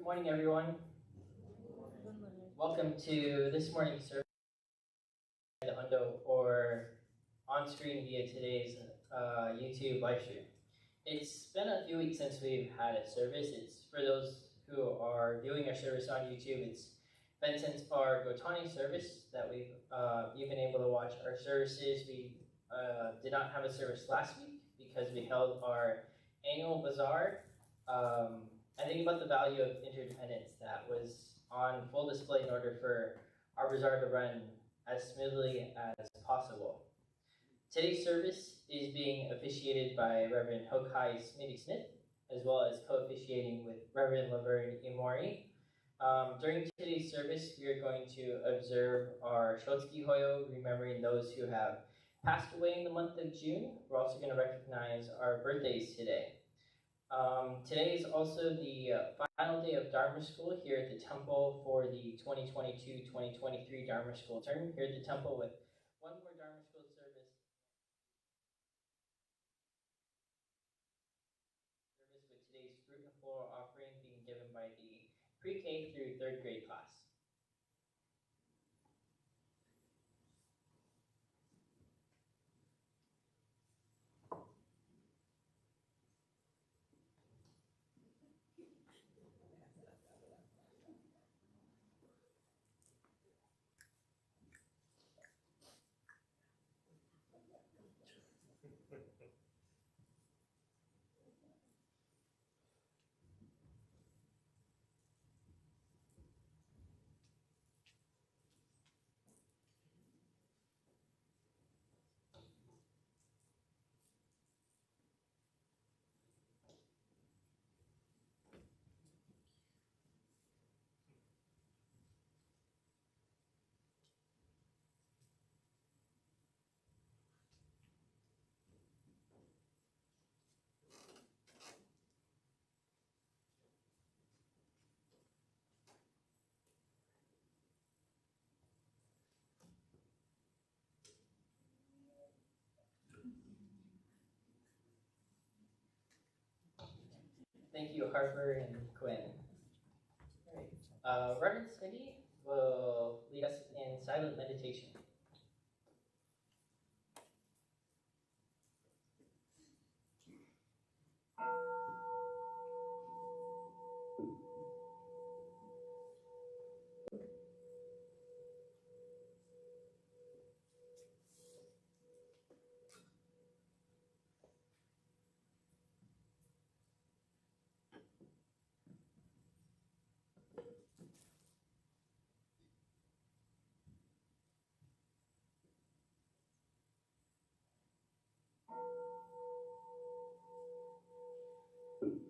morning, everyone. Welcome to this morning's service at Honda or on screen via today's YouTube live stream. It's been a few weeks since we've had a service. It's for those who are viewing our service on YouTube. It's been since our Gotani service that you've been able to watch our services. We did not have a service last week because we held our annual bazaar. I think about the value of interdependence that was on full display in order for our bazaar to run as smoothly as possible. Today's service is being officiated by Reverend Hōkai Smitty, as well as co-officiating with Reverend Laverne Imori. During today's service, we are going to observe our Shotsuki Hoyo, remembering those who have passed away in the month of June. We're also going to recognize our birthdays today. Today is also the final day of Dharma School here at the temple for the 2022-2023 Dharma School term here at the temple, with one more Dharma School service with today's fruit and floral offering being given by the pre-K through 3rd grade class. Thank you, Harper and Quinn. All right. Reverend Smitty will lead us in silent meditation.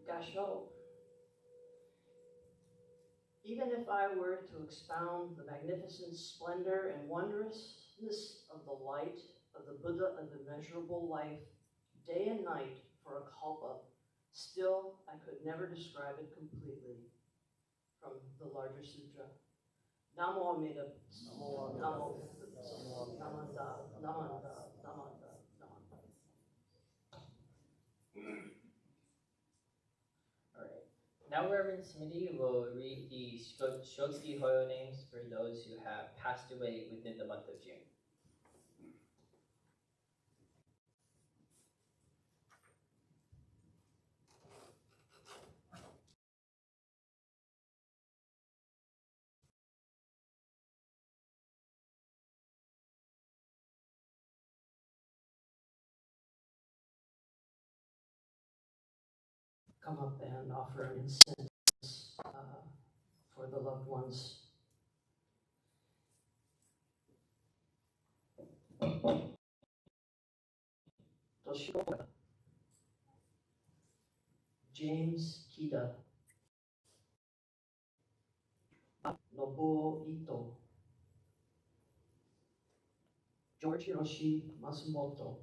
Gasho. Even if I were to expound the magnificent splendor and wondrousness of the light of the Buddha of immeasurable life, day and night for a kalpa, still I could never describe it completely. From the larger sutra. Namo Amida, Namo, Namo, Namanda, Namanda, Namanda, Namanda. Now Reverend Smitty will read the Shotsuki Hoyo names for those who have passed away within the month of June. Come up and offer an incense for the loved ones. Toshikoka, James Kida, Nobuo Ito, George Hiroshi Masumoto,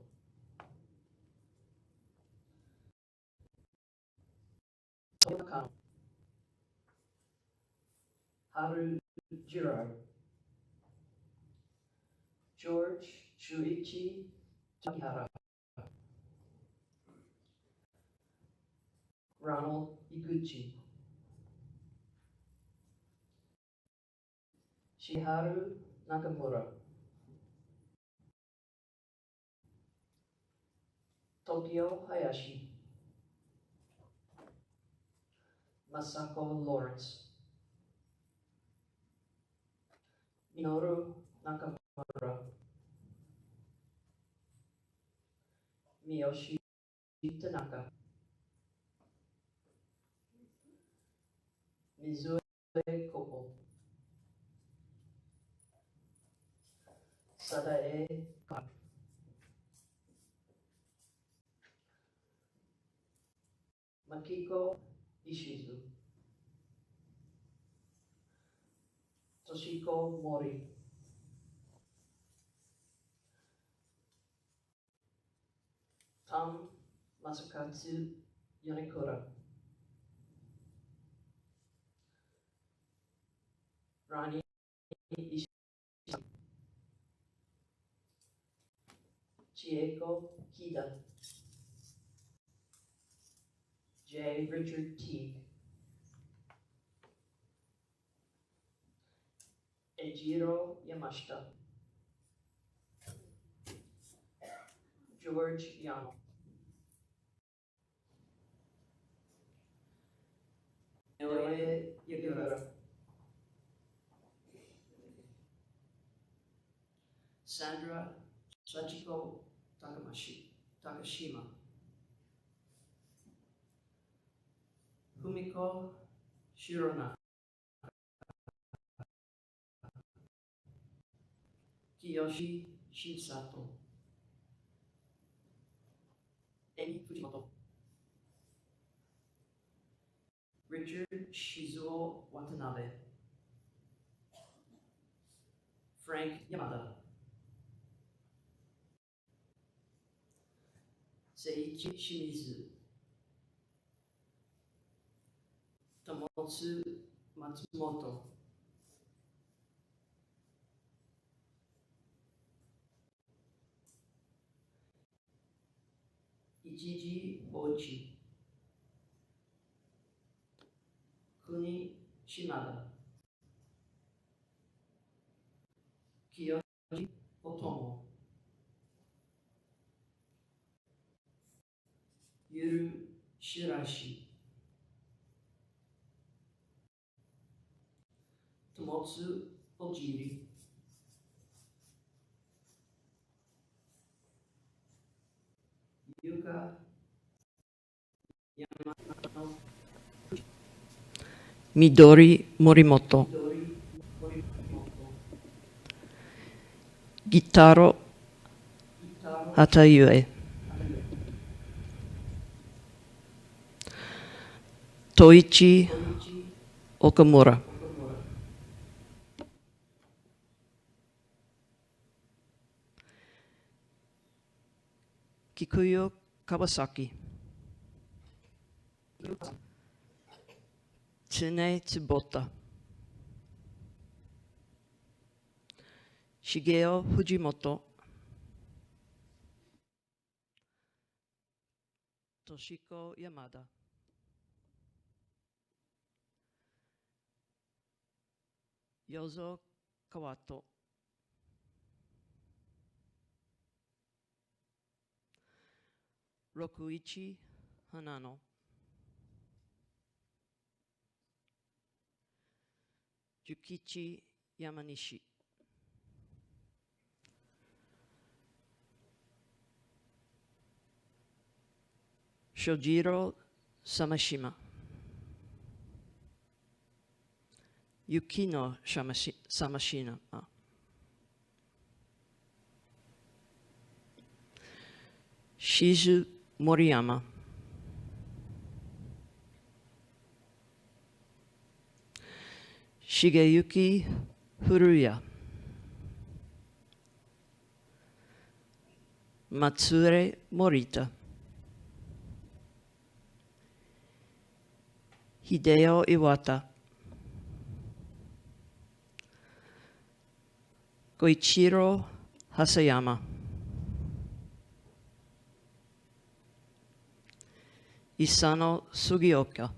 Toyo Kano, Haru Girard, George Shuichi Takihara, Ronald Iguchi, Shiharu Nakamura, Tokyo Hayashi, Masako Lawrence, Minoru Nakamura, Miyoshi Tanaka, Mizue Koppel, Sadae Kar, Makiko Ishizu, Toshiko Mori, Tam Masakatsu Yonekura, Rani Ishii, Chieko Kida, J. Richard Teague, Ejiro Yamashita, George Yano, Noe Yagura, Sandra Sachiko Takashima, Fumiko Shirona, Kiyoshi Shinsato, Emi Fujimoto, Richard Shizuo Watanabe, Frank Yamada, Seiichi Shimizu, Tomotsu Matsumoto, Ichiji Ochi, Kuni Shimada, Kiyoshi Otomo, Yuru Shirashi, Tomotsu Ojiri, Yuka Yamano, Midori Morimoto, Gitaro Hatayue, Toichi Okamura, Kikuyo Kawasaki, Tsune Tsubota, Shigeo Fujimoto, Toshiko Yamada, Yozo Kawato, Rokuichi Hanano, Yukichi Yamanishi, Shojiro Samashima, Yukino Samashina, Shizu Moriyama, Shigeyuki Furuya, Matsure Morita, Hideo Iwata, Koichiro Hasayama, Isano Sugioka,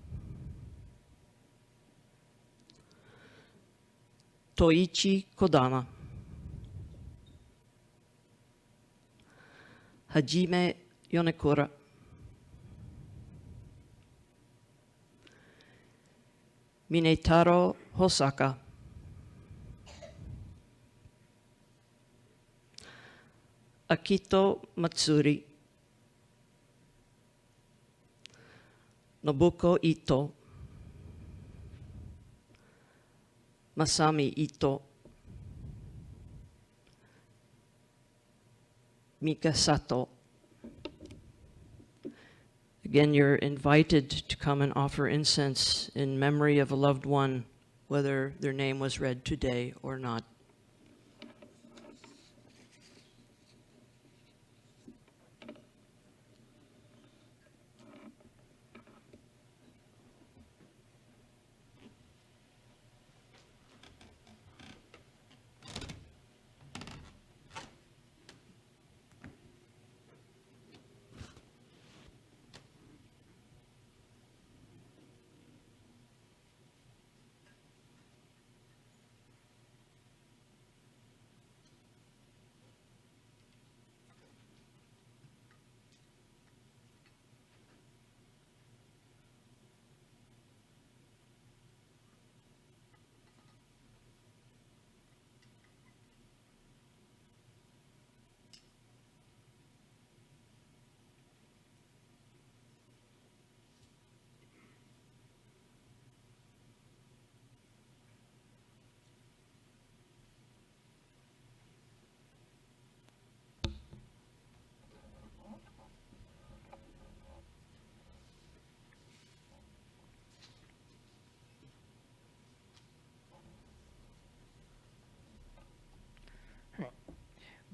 Toichi Kodama. Hajime Yonekura. Minetaro Hosaka. Akito Matsuri. Nobuko Ito. Masami Ito. Mika Sato. Again, you're invited to come and offer incense in memory of a loved one, whether their name was read today or not.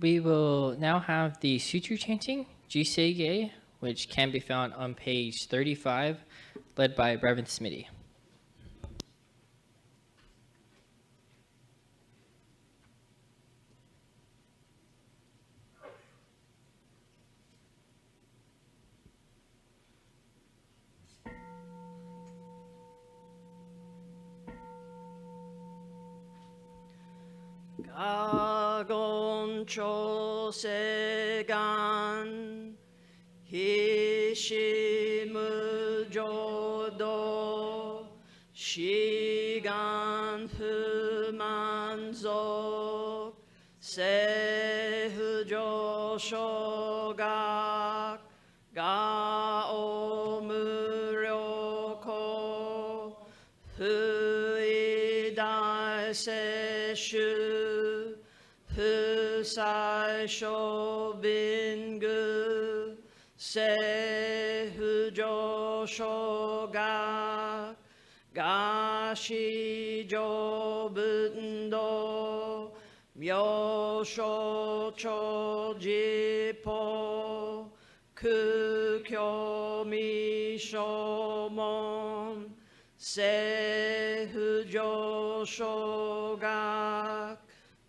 We will now have the suture chanting, Jisei, which can be found on page 35, led by Breven Smitty. Gagon chosegan hishimu jodo shigan fumanzo sehujo shogak ga omuryoko fuidai seshu Fusai shobingu sehujo shoga gashi jobundo myosho chojipo kukyo mishomon sehujo shoga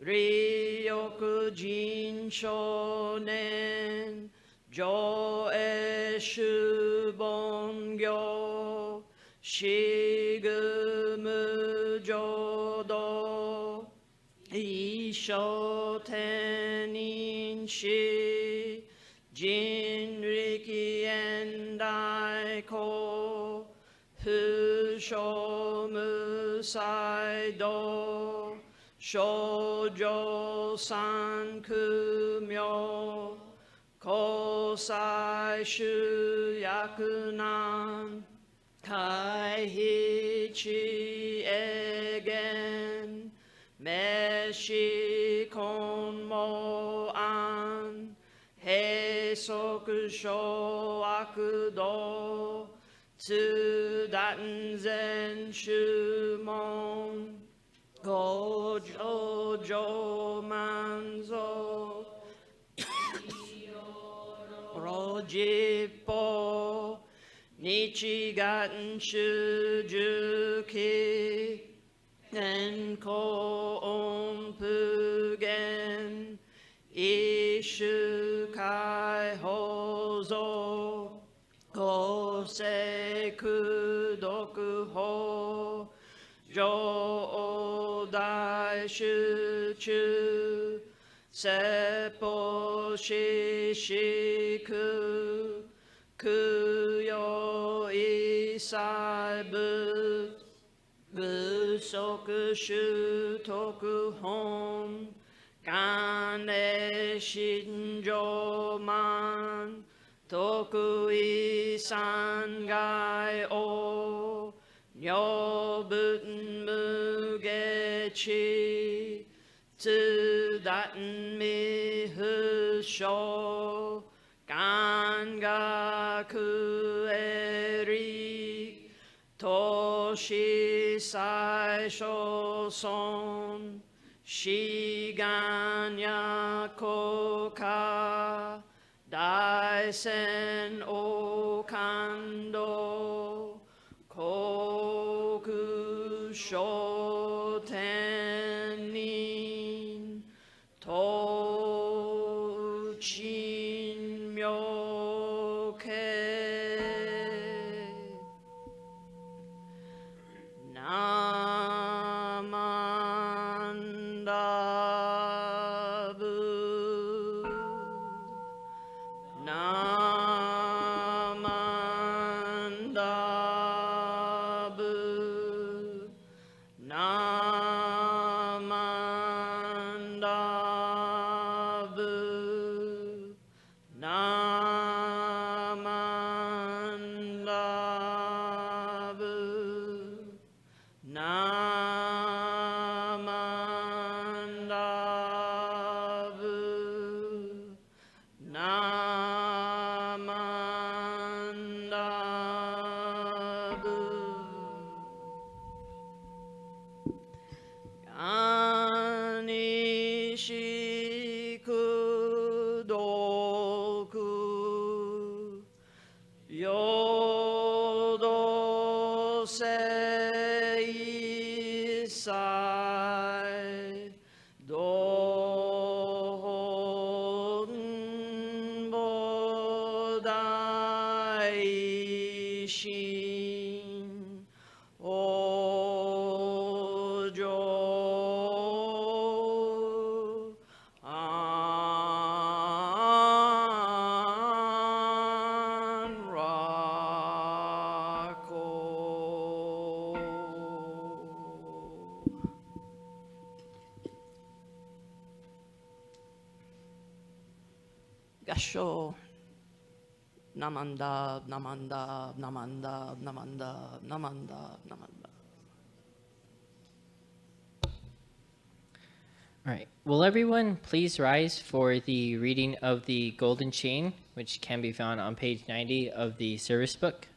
Ryoku Jinshonen Joe Shubongyo Shigumu Jodo Isho Tenin Shi Jinriki Endaiko Fushomu Saido Shoujo Sankumyo Kosai Shuyakunan Kaihichi Egen Meshi Konmo An Heisoku Shoakudo Tsudaten Zen Shumon Gojo manzo Rojipo Nichigaten Shujuki Enko Onpugen Ishukai Hozo Kosei Kudoku Ho Jo 大集中説法ししく供養一切部足習得本願礼心上満得意三害を女文無下知自断未不詳感覚エリ投資最小損志願や国家大戦を感動国書天人東鎮妙慶ナマンダブナマンダブナマンダブナマンダブナマンダブナマンダブアニシクドクヨドセイサイドンボダイシンおじょあんらこ合唱ナマンダナマンダナマンダナマンダナマンダナマンダ All right. Will everyone please rise for the reading of the Golden Chain, which can be found on page 90 of the service book?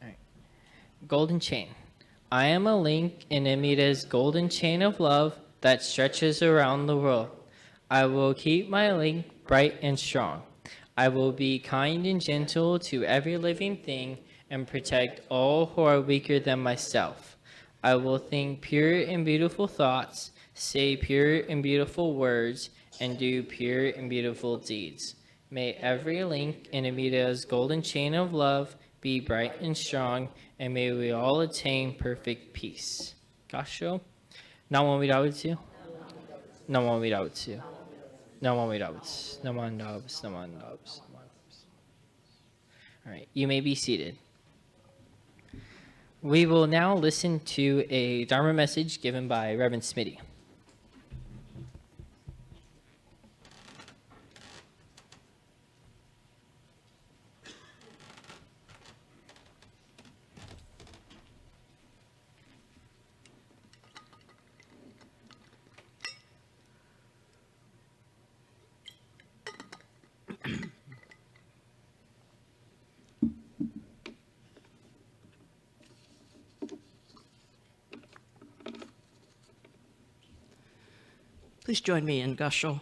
All right. Golden Chain. I am a link in Amita's golden chain of love that stretches around the world. I will keep my link bright and strong. I will be kind and gentle to every living thing and protect all who are weaker than myself. I will think pure and beautiful thoughts, say pure and beautiful words, and do pure and beautiful deeds. May every link in Amita's golden chain of love be bright and strong, and may we all attain perfect peace. Gasho? Naman Widawitsu? Naman Widawitsu. Naman Widawitsu. Naman Dubs. Naman Dubs. All right, you may be seated. We will now listen to a Dharma message given by Reverend Smitty. Please join me in Gasho.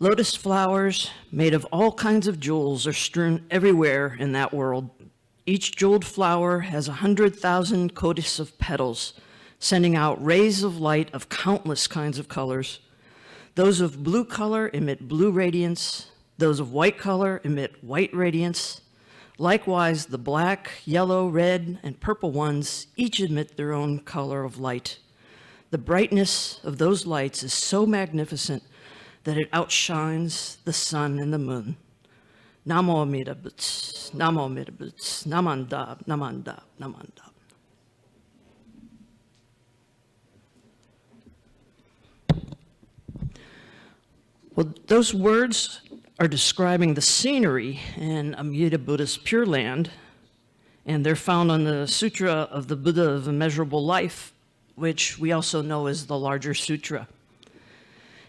Lotus flowers made of all kinds of jewels are strewn everywhere in that world. Each jeweled flower has 100,000 codices of petals, sending out rays of light of countless kinds of colors. Those of blue color emit blue radiance, Those of white color emit white radiance. Likewise, the black, yellow, red, and purple ones each emit their own color of light. The brightness of those lights is so magnificent that it outshines the sun and the moon. Namo Amida Butsu, Namo Amida Butsu, Namandab, Namandab, Namandab. Well, those words are describing the scenery in Amida Buddha's Pure Land, and they're found on the Sutra of the Buddha of Immeasurable Life, which we also know as the Larger Sutra.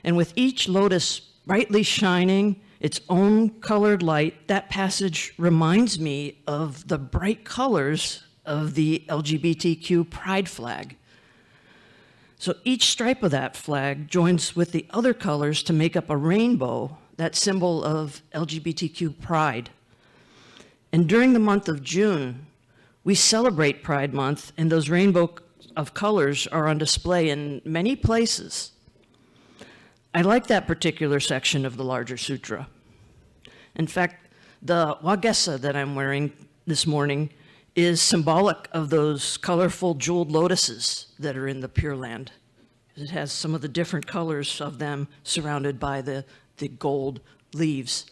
And with each lotus brightly shining its own colored light, that passage reminds me of the bright colors of the LGBTQ pride flag. So each stripe of that flag joins with the other colors to make up a rainbow, that symbol of LGBTQ pride. And during the month of June, we celebrate Pride Month, and those rainbow of colors are on display in many places. I like that particular section of the Larger Sutra. In fact, the wagesa that I'm wearing this morning is symbolic of those colorful jeweled lotuses that are in the Pure Land. It has some of the different colors of them surrounded by the gold leaves.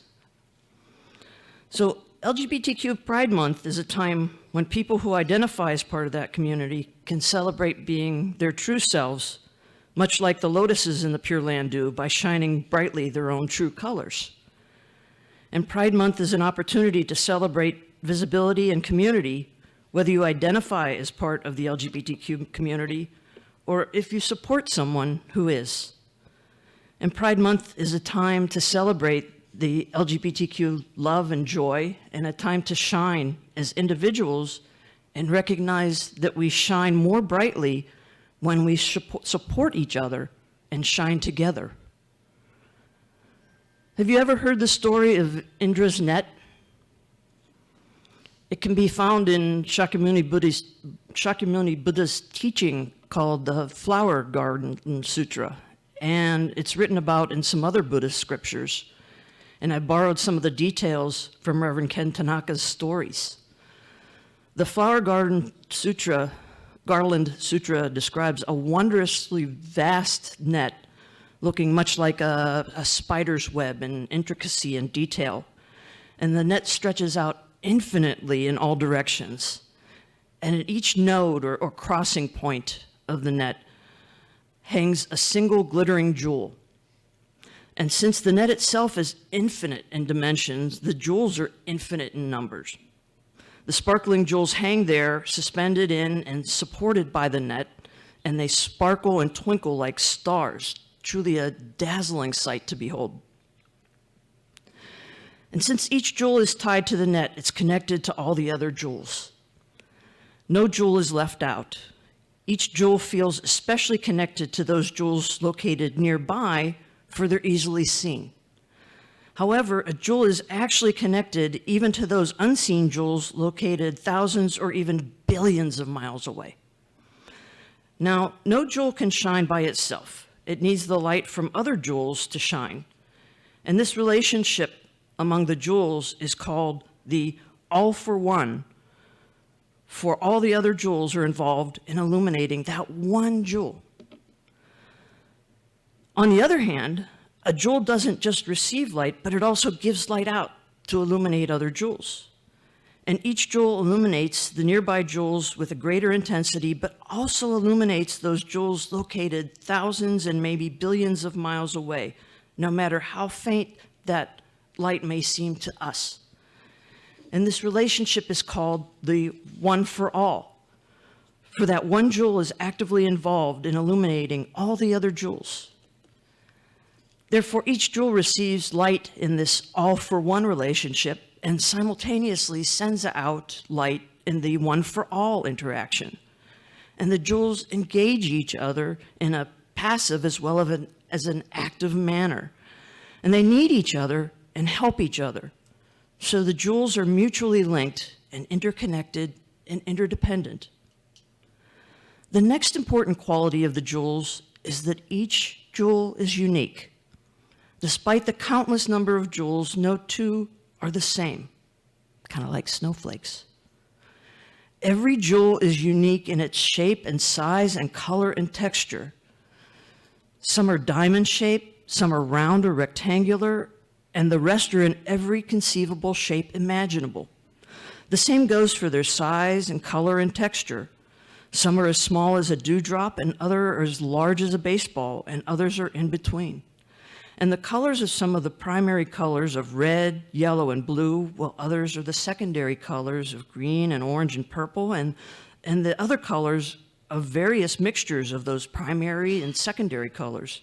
So LGBTQ Pride Month is a time when people who identify as part of that community can celebrate being their true selves, much like the lotuses in the Pure Land do, by shining brightly their own true colors. And Pride Month is an opportunity to celebrate visibility and community, whether you identify as part of the LGBTQ community or if you support someone who is. And Pride Month is a time to celebrate the LGBTQ love and joy, and a time to shine as individuals and recognize that we shine more brightly when we support each other and shine together. Have you ever heard the story of Indra's net? It can be found in Shakyamuni Buddha's teaching called the Flower Garden Sutra, and it's written about in some other Buddhist scriptures. And I borrowed some of the details from Reverend Ken Tanaka's stories. The Flower Garden Sutra, Garland Sutra, describes a wondrously vast net looking much like a spider's web in intricacy and detail. And the net stretches out infinitely in all directions. And at each node or crossing point of the net hangs a single glittering jewel. And since the net itself is infinite in dimensions, the jewels are infinite in numbers. The sparkling jewels hang there, suspended in and supported by the net, and they sparkle and twinkle like stars, truly a dazzling sight to behold. And since each jewel is tied to the net, it's connected to all the other jewels. No jewel is left out. Each jewel feels especially connected to those jewels located nearby, for they're easily seen. However, a jewel is actually connected even to those unseen jewels located thousands or even billions of miles away. Now, no jewel can shine by itself. It needs the light from other jewels to shine. And this relationship among the jewels is called the all for one, for all the other jewels are involved in illuminating that one jewel. On the other hand, a jewel doesn't just receive light, but it also gives light out to illuminate other jewels. And each jewel illuminates the nearby jewels with a greater intensity, but also illuminates those jewels located thousands and maybe billions of miles away, no matter how faint that light may seem to us. And this relationship is called the one for all, for that one jewel is actively involved in illuminating all the other jewels. Therefore, each jewel receives light in this all-for-one relationship and simultaneously sends out light in the one-for-all interaction. And the jewels engage each other in a passive as well as an active manner. And they need each other and help each other. So the jewels are mutually linked and interconnected and interdependent. The next important quality of the jewels is that each jewel is unique. Despite the countless number of jewels, no two are the same, kind of like snowflakes. Every jewel is unique in its shape and size and color and texture. Some are diamond shaped, some are round or rectangular, and the rest are in every conceivable shape imaginable. The same goes for their size and color and texture. Some are as small as a dewdrop, and others are as large as a baseball, and others are in between. And the colors are some of the primary colors of red, yellow, and blue, while others are the secondary colors of green and orange and purple, and the other colors of various mixtures of those primary and secondary colors.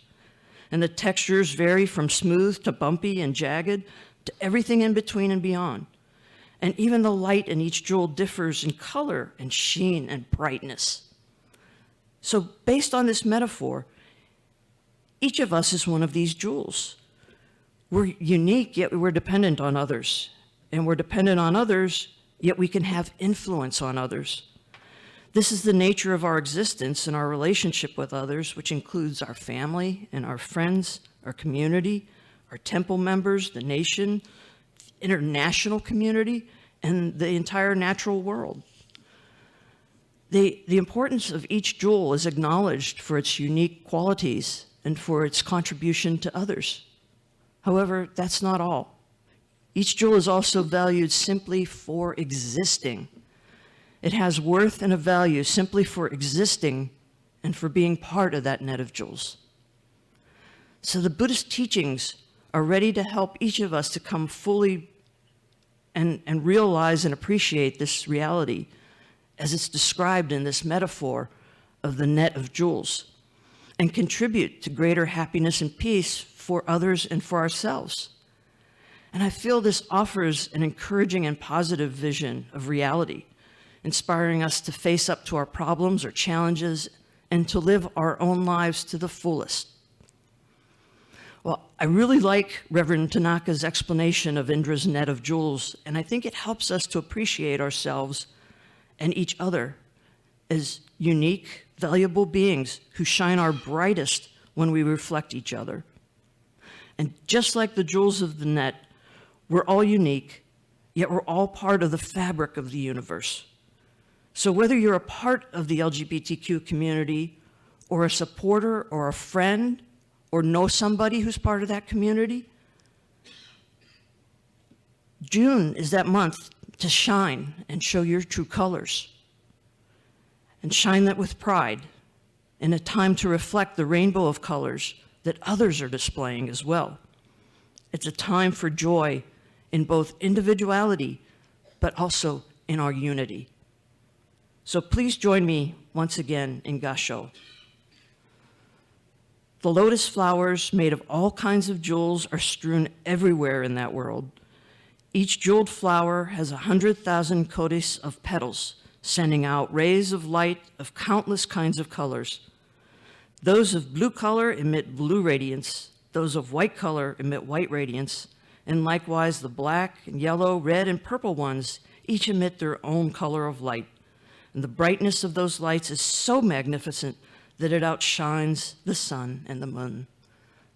And the textures vary from smooth to bumpy and jagged to everything in between and beyond. And even the light in each jewel differs in color and sheen and brightness. So based on this metaphor, each of us is one of these jewels. We're unique, yet we're dependent on others. And we're dependent on others, yet we can have influence on others. This is the nature of our existence and our relationship with others, which includes our family and our friends, our community, our temple members, the nation, international community, and the entire natural world. The importance of each jewel is acknowledged for its unique qualities and for its contribution to others. However, that's not all. Each jewel is also valued simply for existing. It has worth and a value simply for existing and for being part of that net of jewels. So the Buddhist teachings are ready to help each of us to come fully and realize and appreciate this reality as it's described in this metaphor of the net of jewels, and contribute to greater happiness and peace for others and for ourselves. And I feel this offers an encouraging and positive vision of reality, inspiring us to face up to our problems or challenges and to live our own lives to the fullest. Well, I really like Reverend Tanaka's explanation of Indra's net of jewels, and I think it helps us to appreciate ourselves and each other as unique, valuable beings who shine our brightest when we reflect each other. And just like the jewels of the net, we're all unique, yet we're all part of the fabric of the universe. So whether you're a part of the LGBTQ community, or a supporter, or a friend, or know somebody who's part of that community, June is that month to shine and show your true colors. And shine that with pride, in a time to reflect the rainbow of colors that others are displaying as well. It's a time for joy in both individuality, but also in our unity. So please join me once again in Gasho. The lotus flowers made of all kinds of jewels are strewn everywhere in that world. Each jeweled flower has 100,000 kodis of petals, sending out rays of light of countless kinds of colors. Those of blue color emit blue radiance, those of white color emit white radiance, and likewise the black and yellow, red, and purple ones each emit their own color of light. And the brightness of those lights is so magnificent that it outshines the sun and the moon.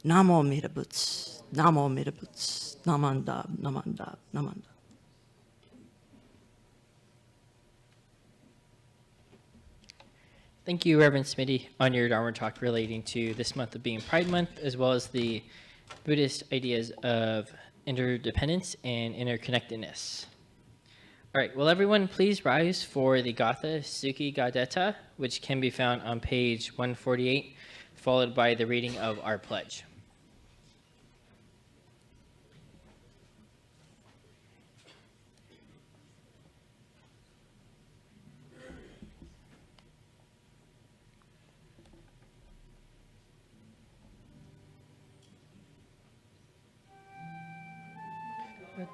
Namo Amida Butsu, Namo Amida Butsu, Namandab, Namandab, Namandab. Thank you, Reverend Smitty, on your Dharma talk relating to this month of being Pride Month, as well as the Buddhist ideas of interdependence and interconnectedness. All right, will everyone please rise for the Gatha Suki Gadeta, which can be found on page 148, followed by the reading of our pledge.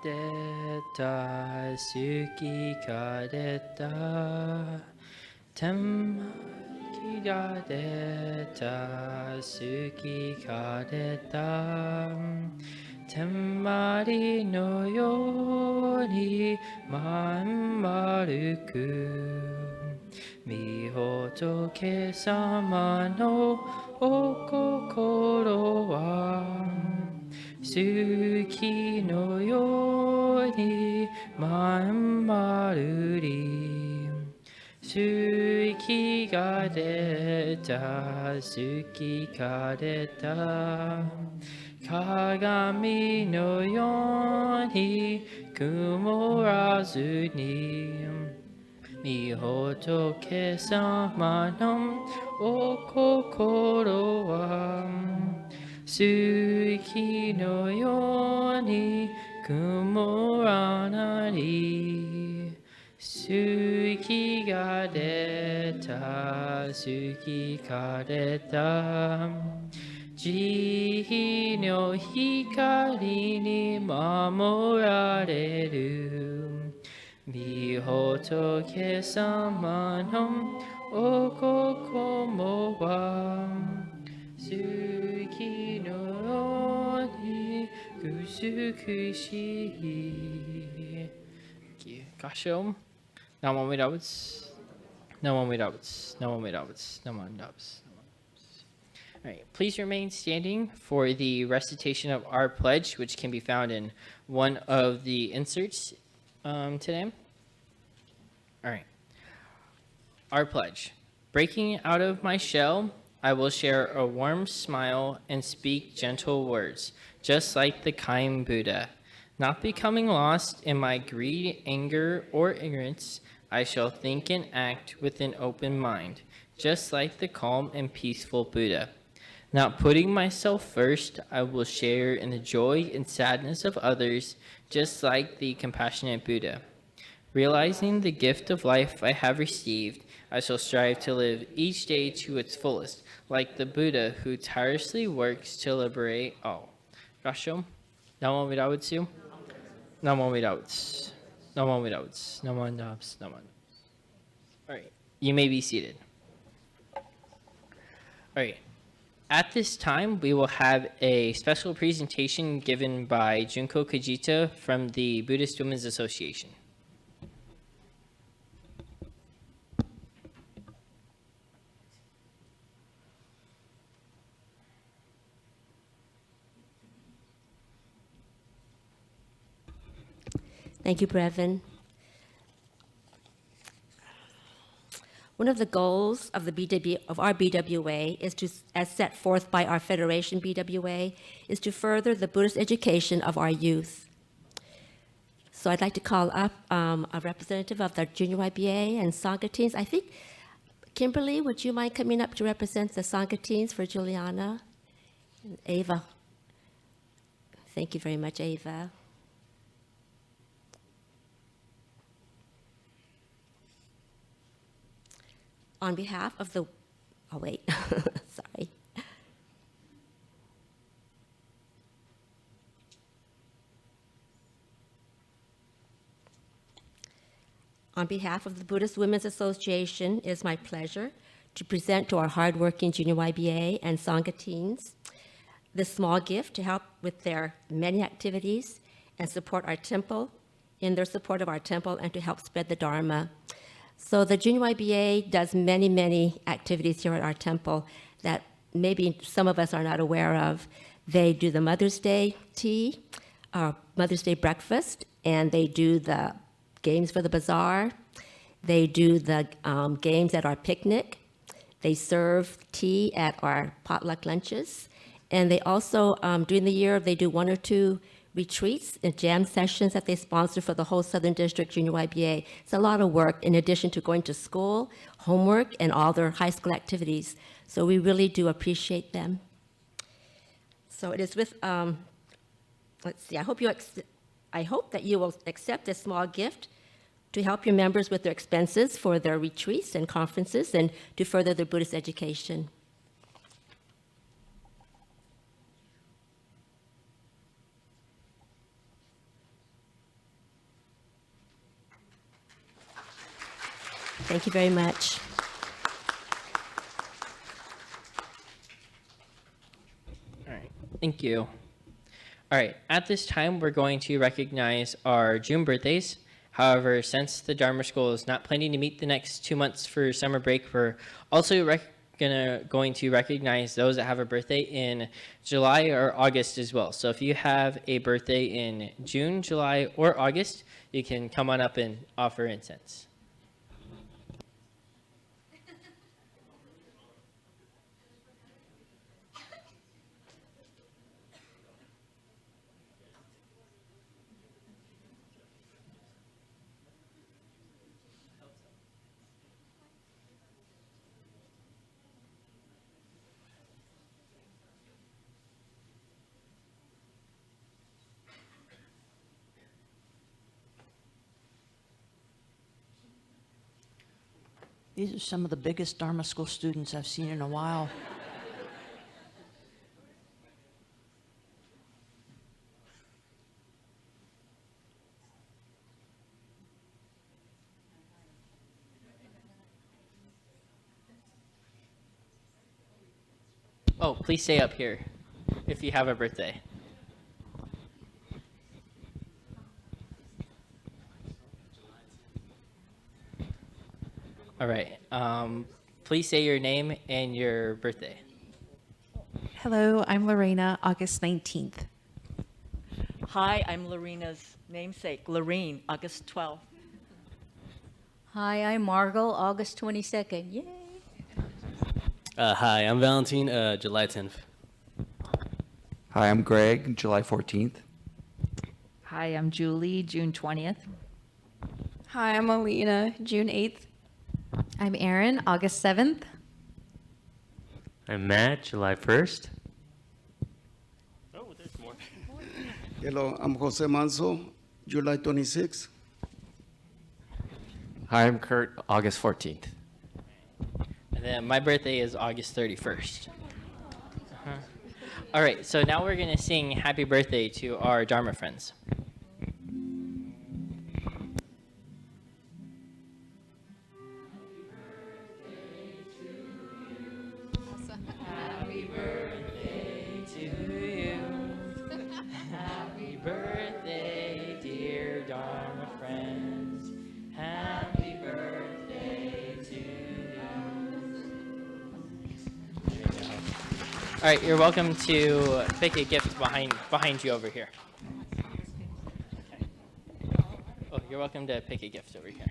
Kadeta Suki Kadeta Temaki Kadeta Suki Kadeta Temari no Yoni Manmaruku Mihotoke Sama no Okokoro wa Suki no yo ni manmaru Suki ga deta, suki ga deta. Kagami no yo ni kumorazu ni. Mihotoke sama no o kokoro wa Suki no yo ni kumoranari. Suki ga deta, suki ga deta. Jihi no hikari ni mamorareru. Mihotoke sama no okokomo wa. Suki no ni kusukushi. Thank you. Gasho. Namo Midabutsu. Namo Midabutsu. Namo Midabutsu. Namo Midabutsu. All right, please remain standing for the recitation of our pledge, which can be found in one of the inserts today. All right. Our pledge. Breaking out of my shell, I will share a warm smile and speak gentle words, just like the kind Buddha. Not becoming lost in my greed, anger, or ignorance, I shall think and act with an open mind, just like the calm and peaceful Buddha. Not putting myself first, I will share in the joy and sadness of others, just like the compassionate Buddha. Realizing the gift of life I have received, I shall strive to live each day to its fullest, like the Buddha who tirelessly works to liberate all. Gasho. Namo Midabutsu. Namo Midabutsu. Namo Midabutsu. Namo Midabutsu. Namo Midabutsu. All right, you may be seated. All right, at this time, we will have a special presentation given by Junko Kajita from the Buddhist Women's Association. Thank you, Breven. One of the goals of our BWA is to, as set forth by our Federation BWA, is to further the Buddhist education of our youth. So I'd like to call up a representative of the Junior YBA and Sangha teens. I think, Kimberly, would you mind coming up to represent the Sangha teens for Juliana? And Ava. Thank you very much, Ava. On behalf of the, oh wait, sorry. On behalf of the Buddhist Women's Association, it is my pleasure to present to our hardworking Junior YBA and Sangha teens this small gift to help with their many activities and support our temple, in their support of our temple, and to help spread the Dharma. So the Junior YBA does many, many activities here at our temple that maybe some of us are not aware of. They do the Mother's Day tea, Mother's Day breakfast, and they do the games for the bazaar. They do the games at our picnic. They serve tea at our potluck lunches. And they also, during the year, they do 1 or 2 retreats and jam sessions that they sponsor for the whole Southern District Junior YBA. It's a lot of work in addition to going to school, homework, and all their high school activities. So we really do appreciate them. So it is with, let's see, I hope that you will accept this small gift to help your members with their expenses for their retreats and conferences and to further their Buddhist education. Thank you very much. All right, thank you. All right, at this time, we're going to recognize our June birthdays. However, since the Dharma School is not planning to meet the next 2 months for summer break, we're also going to recognize those that have a birthday in July or August as well. So if you have a birthday in June, July, or August, you can come on up and offer incense. These are some of the biggest Dharma school students I've seen in a while. Oh, please stay up here if you have a birthday. All right. Please say your name and your birthday. Hello, I'm Lorena, August 19th. Hi, I'm Lorena's namesake, Lorene, August 12th. Hi, I'm Margot, August 22nd. Yay! Hi, I'm Valentine, July 10th. Hi, I'm Greg, July 14th. Hi, I'm Julie, June 20th. Hi, I'm Alina, June 8th. I'm Erin, August 7th. I'm Matt, July 1st. Oh, there's more. Hello, I'm Jose Manso, July 26th. Hi, I'm Kurt, August 14th. And then my birthday is August 31st. All right, so now we're going to sing happy birthday to our Dharma friends. Happy birthday to you. Happy birthday, dear Dharma friends. Happy birthday to you. All right, you're welcome to pick a gift behind you over here. Okay. Oh, you're welcome to pick a gift over here.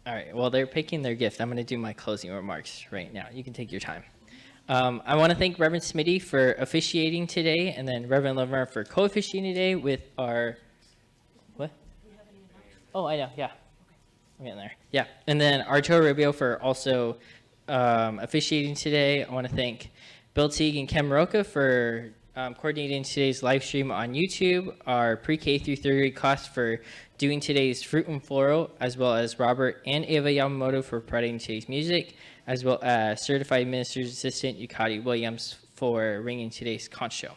All right, while they're picking their gift, I'm going to do my closing remarks right now. You can take your time. I want to thank Reverend Smitty for officiating today, and then Reverend Laverne for co-officiating today with our, what? Oh, I know, yeah. I'm getting there. Yeah, and then Arturo Rubio for also officiating today. I want to thank Bill Teague and Ken Maroka for coordinating today's live stream on YouTube, our pre-K through third grade class for doing today's Fruit and Floral, as well as Robert and Ava Yamamoto for providing today's music, as well as Certified Minister's Assistant Yukati Williams for ringing today's conch show.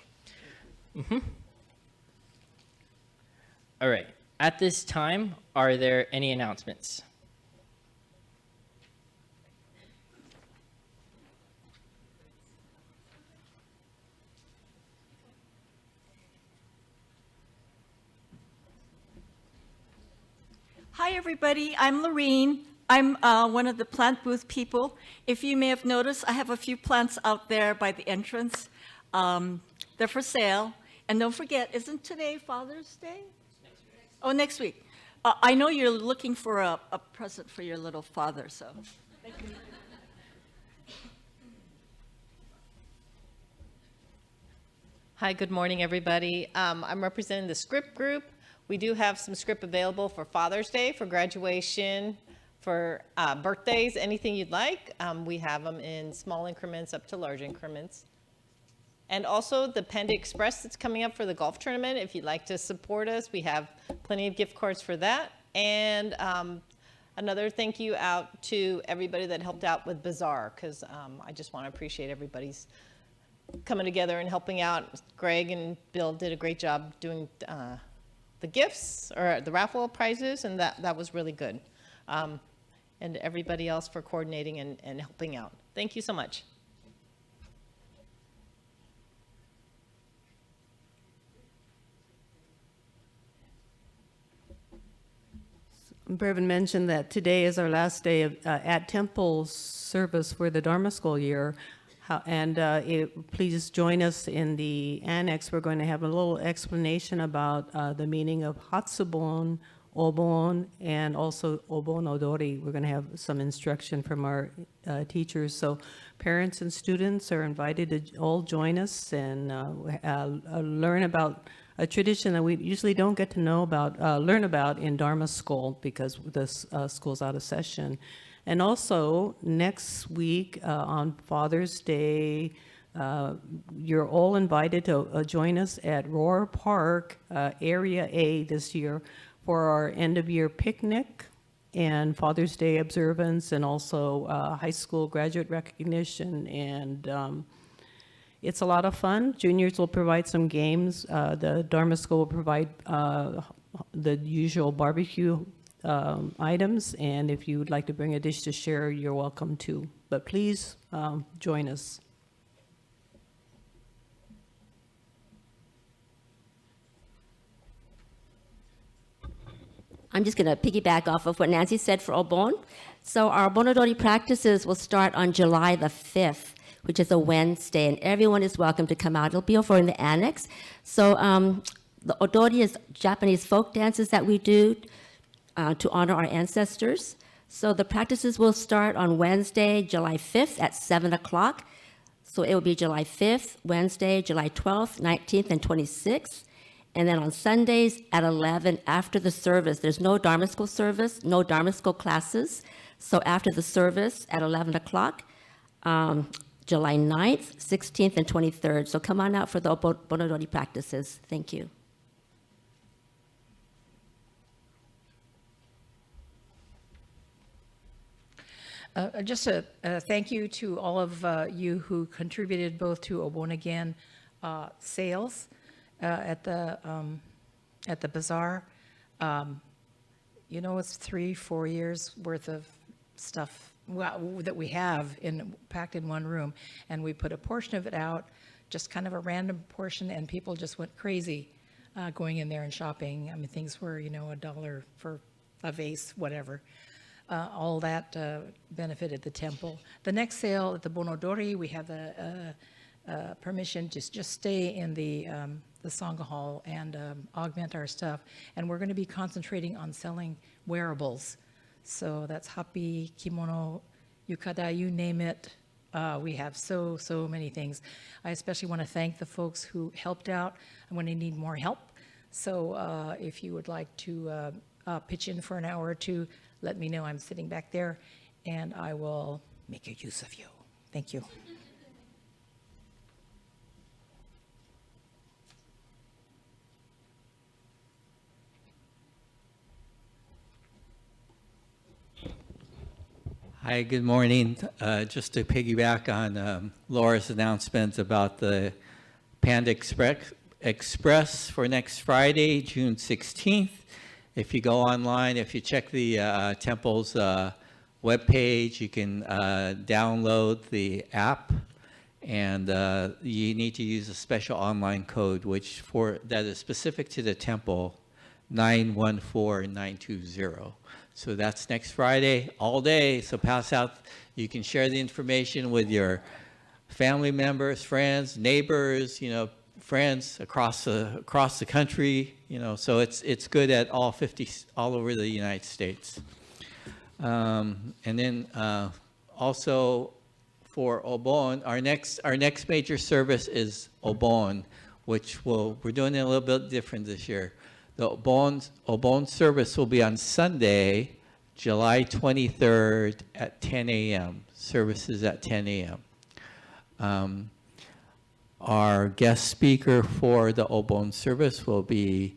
All right, at this time, are there any announcements? Hi, everybody. I'm Lorene. I'm one of the plant booth people. If you may have noticed, I have a few plants out there by the entrance. They're for sale. And don't forget, isn't today Father's Day? Oh, next week. I know you're looking for a present for your little father, so. Thank you. Hi, good morning, everybody. I'm representing the script group. We do have some script available for Father's Day, for graduation, for birthdays, anything you'd like. We have them in small increments up to large increments. And also the Panda Express that's coming up for the golf tournament. If you'd like to support us, we have plenty of gift cards for that. And another thank you out to everybody that helped out with Bazaar, because I just want to appreciate everybody's coming together and helping out. Greg and Bill did a great job doing gifts or the raffle prizes, and that was really good. And everybody else for coordinating and helping out. Thank you so much. Breven mentioned that today is our last day of at temple service for the Dharma school year. Please join us in the annex. We're going to have a little explanation about the meaning of Hatsubon, Obon, and also Obon Odori. We're going to have some instruction from our teachers. So parents and students are invited to all join us and learn about a tradition that we usually don't get to know about, learn about in Dharma school because the school's out of session. And also next week on Father's Day, you're all invited to join us at Roar Park, Area A this year for our end of year picnic and Father's Day observance and also high school graduate recognition. And it's a lot of fun. Juniors will provide some games. The Dharma school will provide the usual barbecue items. And if you would like to bring a dish to share, you're welcome to. But please join us. I'm just going to piggyback off of what Nancy said for Obon. So our Obonodori practices will start on July the 5th, which is a Wednesday, and everyone is welcome to come out. It'll be over in the annex. So the Odori is Japanese folk dances that we do to honor our ancestors. So the practices will start on Wednesday, July 5th at 7 o'clock. So it will be July 5th, Wednesday, July 12th, 19th, and 26th. And then on Sundays at 11 after the service. There's no Dharma school service, no Dharma school classes. So after the service at 11 o'clock, July 9th, 16th, and 23rd. So come on out for the Obonodori practices. Thank you. Just a thank you to all of you who contributed both to Obon Again sales at the bazaar. You know, it's 3-4 years worth of stuff that we have packed in one room, and we put a portion of it out, just kind of a random portion, and people just went crazy going in there and shopping. I mean, things were, you know, $1 for a vase, whatever. All that benefited the temple. The next sale at the Bonodori, we have the permission to just stay in the Sangha Hall and augment our stuff. And we're going to be concentrating on selling wearables. So that's hapi, kimono, yukata, you name it. We have so many things. I especially want to thank the folks who helped out and when they need more help. So if you would like to pitch in for an hour or two, let me know. I'm sitting back there, and I will make a use of you. Thank you. Hi, good morning. Just to piggyback on Laura's announcement about the Panda Express for next Friday, June 16th. If you go online, if you check the temple's webpage, you can download the app, and you need to use a special online code, that is specific to the temple, 914920. So that's next Friday, all day. So pass out. You can share the information with your family members, friends, neighbors, you know, friends across the country, you know. So it's good at all over the United States. And then also for Obon, our next major service is Obon, which we're doing it a little bit different this year. The Obon service will be on Sunday, July 23rd at 10 a.m. Services at 10 a.m. Our guest speaker for the Obon service will be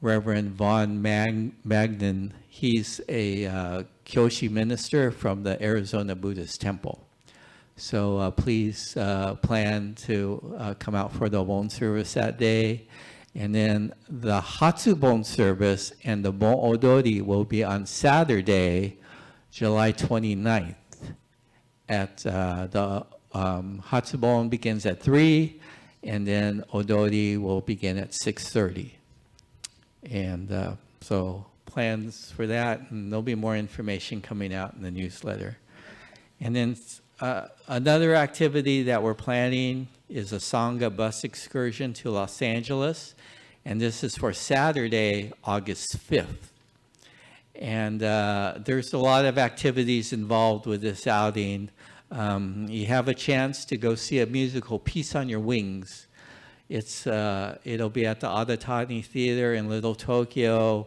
Reverend Von Magnan. He's a Kyoshi minister from the Arizona Buddhist Temple. So please plan to come out for the Obon service that day. And then the Hatsubon service and the Bon Odori will be on Saturday, July 29th. At the Hatsubon begins at 3, and then Odori will begin at 6:30. And so plans for that, and there'll be more information coming out in the newsletter. And then another activity that we're planning is a Sangha bus excursion to Los Angeles, and this is for Saturday, August 5th. And there's a lot of activities involved with this outing. You have a chance to go see a musical, Peace on Your Wings. It'll be at the Adatani Theater in Little Tokyo.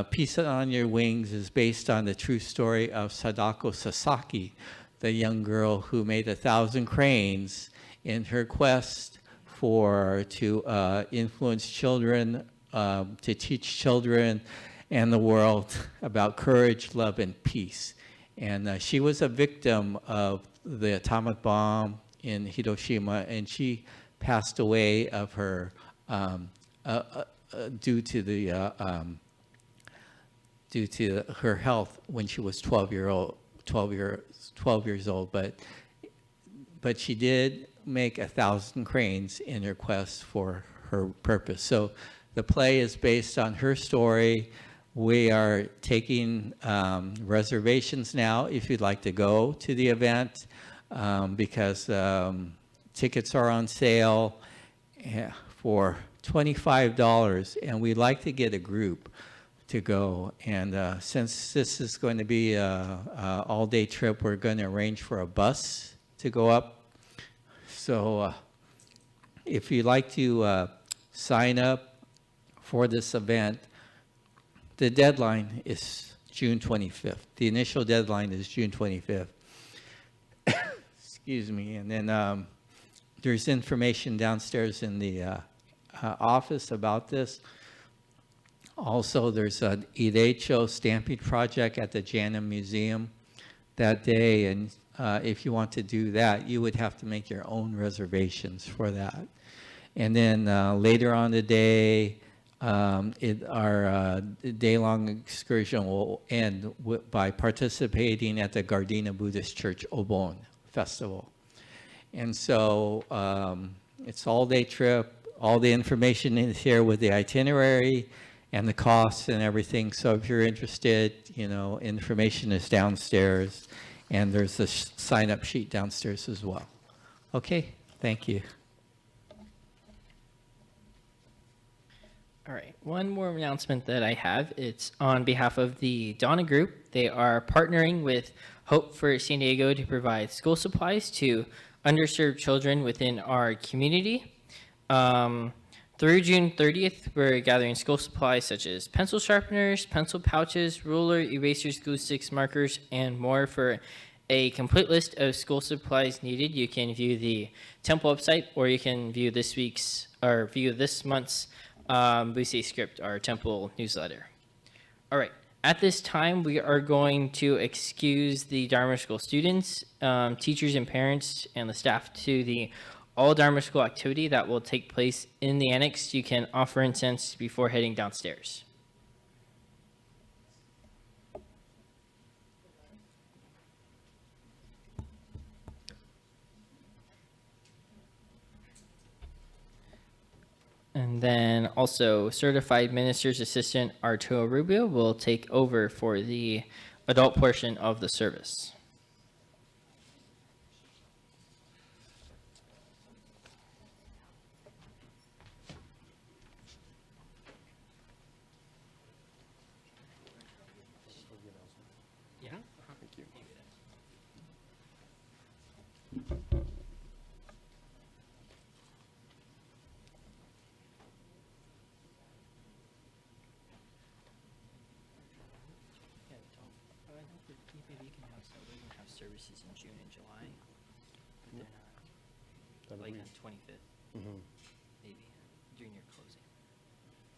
Peace on Your Wings is based on the true story of Sadako Sasaki, the young girl who made 1,000 cranes in her quest to influence children, to teach children and the world about courage, love, and peace. And she was a victim of the atomic bomb in Hiroshima, and she passed away of her due to her health when she was 12 years old. But she did make 1,000 cranes in her quest for her purpose. So the play is based on her story. We are taking reservations now if you'd like to go to the event, because tickets are on sale for $25, and we'd like to get a group to go. And since this is going to be an all-day trip, we're going to arrange for a bus to go up. So if you'd like to sign up for this event, the deadline is June 25th. The initial deadline is June 25th. Excuse me. And then there's information downstairs in the office about this. Also, there's an Ireicho stamping project at the Janum Museum that day. And if you want to do that, you would have to make your own reservations for that. And then later on the day, our day-long excursion will end by participating at the Gardena Buddhist Church Obon Festival. And so it's all-day trip. All the information is here with the itinerary and the costs and everything. So if you're interested, information is downstairs, and there's a sign-up sheet downstairs as well. Okay, thank you. All right, one more announcement that I have. It's on behalf of the Donna Group. They are partnering with Hope for San Diego to provide school supplies to underserved children within our community. Through June 30th, we're gathering school supplies such as pencil sharpeners, pencil pouches, ruler, erasers, glue sticks, markers, and more. For a complete list of school supplies needed, you can view the temple website, or you can view this month's Busei Script, our temple newsletter. All right, at this time, we are going to excuse the Dharma School students, teachers and parents, and the staff to the all Dharma School activity that will take place in the annex. You can offer incense before heading downstairs. And then also Certified Minister's Assistant Arturo Rubio will take over for the adult portion of the service. Services in June and July, but then like on 25th, maybe during your closing.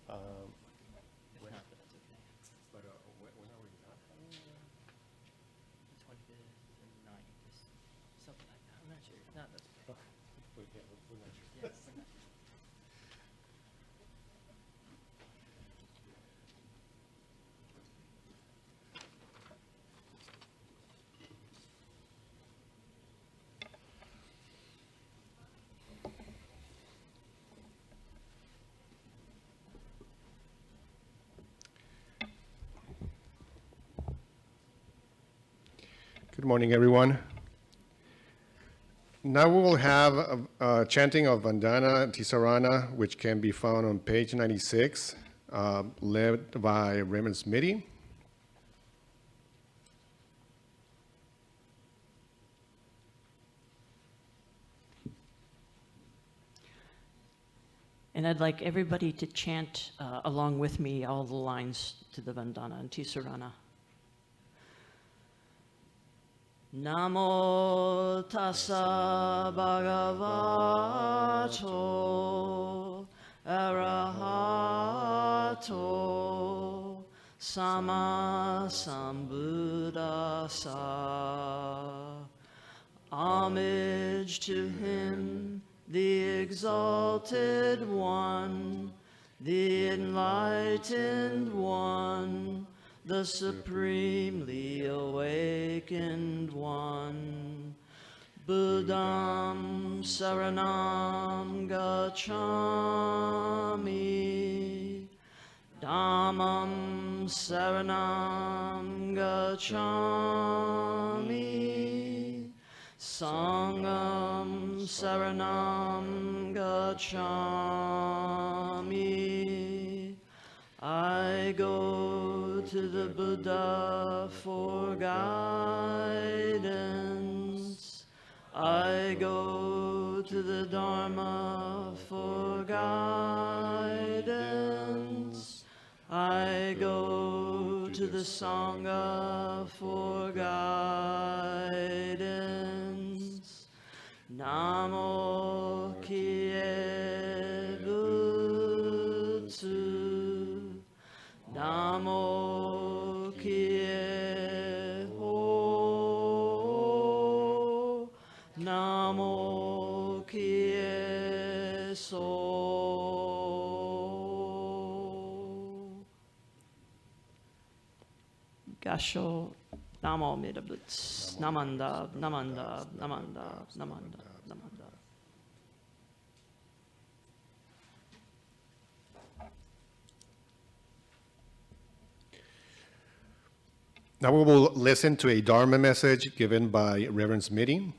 If not, that's okay. But when are we not having? 25th and 9th, something like that. I'm not sure. No, that's okay. We're not sure. Yes, we're not sure. Good morning, everyone. Now we will have a chanting of Vandana Tisarana, which can be found on page 96, led by Reverend Smitty. And I'd like everybody to chant along with me all the lines to the Vandana and Tisarana. Namo tassa bhagavato arahato sama sambuddhassa. Homage to him, the exalted one, the enlightened one, the supremely awakened one. Buddham saranam gacchami, Dhammam saranam gacchami, Sangham saranam gacchami. I go to the Buddha for guidance. I go to the Dharma for guidance. I go to the Sangha for guidance. Namo Kie Butsu. Namo Kie Ho. Namo Kie So. Gasho Namo Midabutsu. Namanda, Namanda, Namanda, Namanda, Namanda. Now we will listen to a Dharma message given by Reverend Smitty.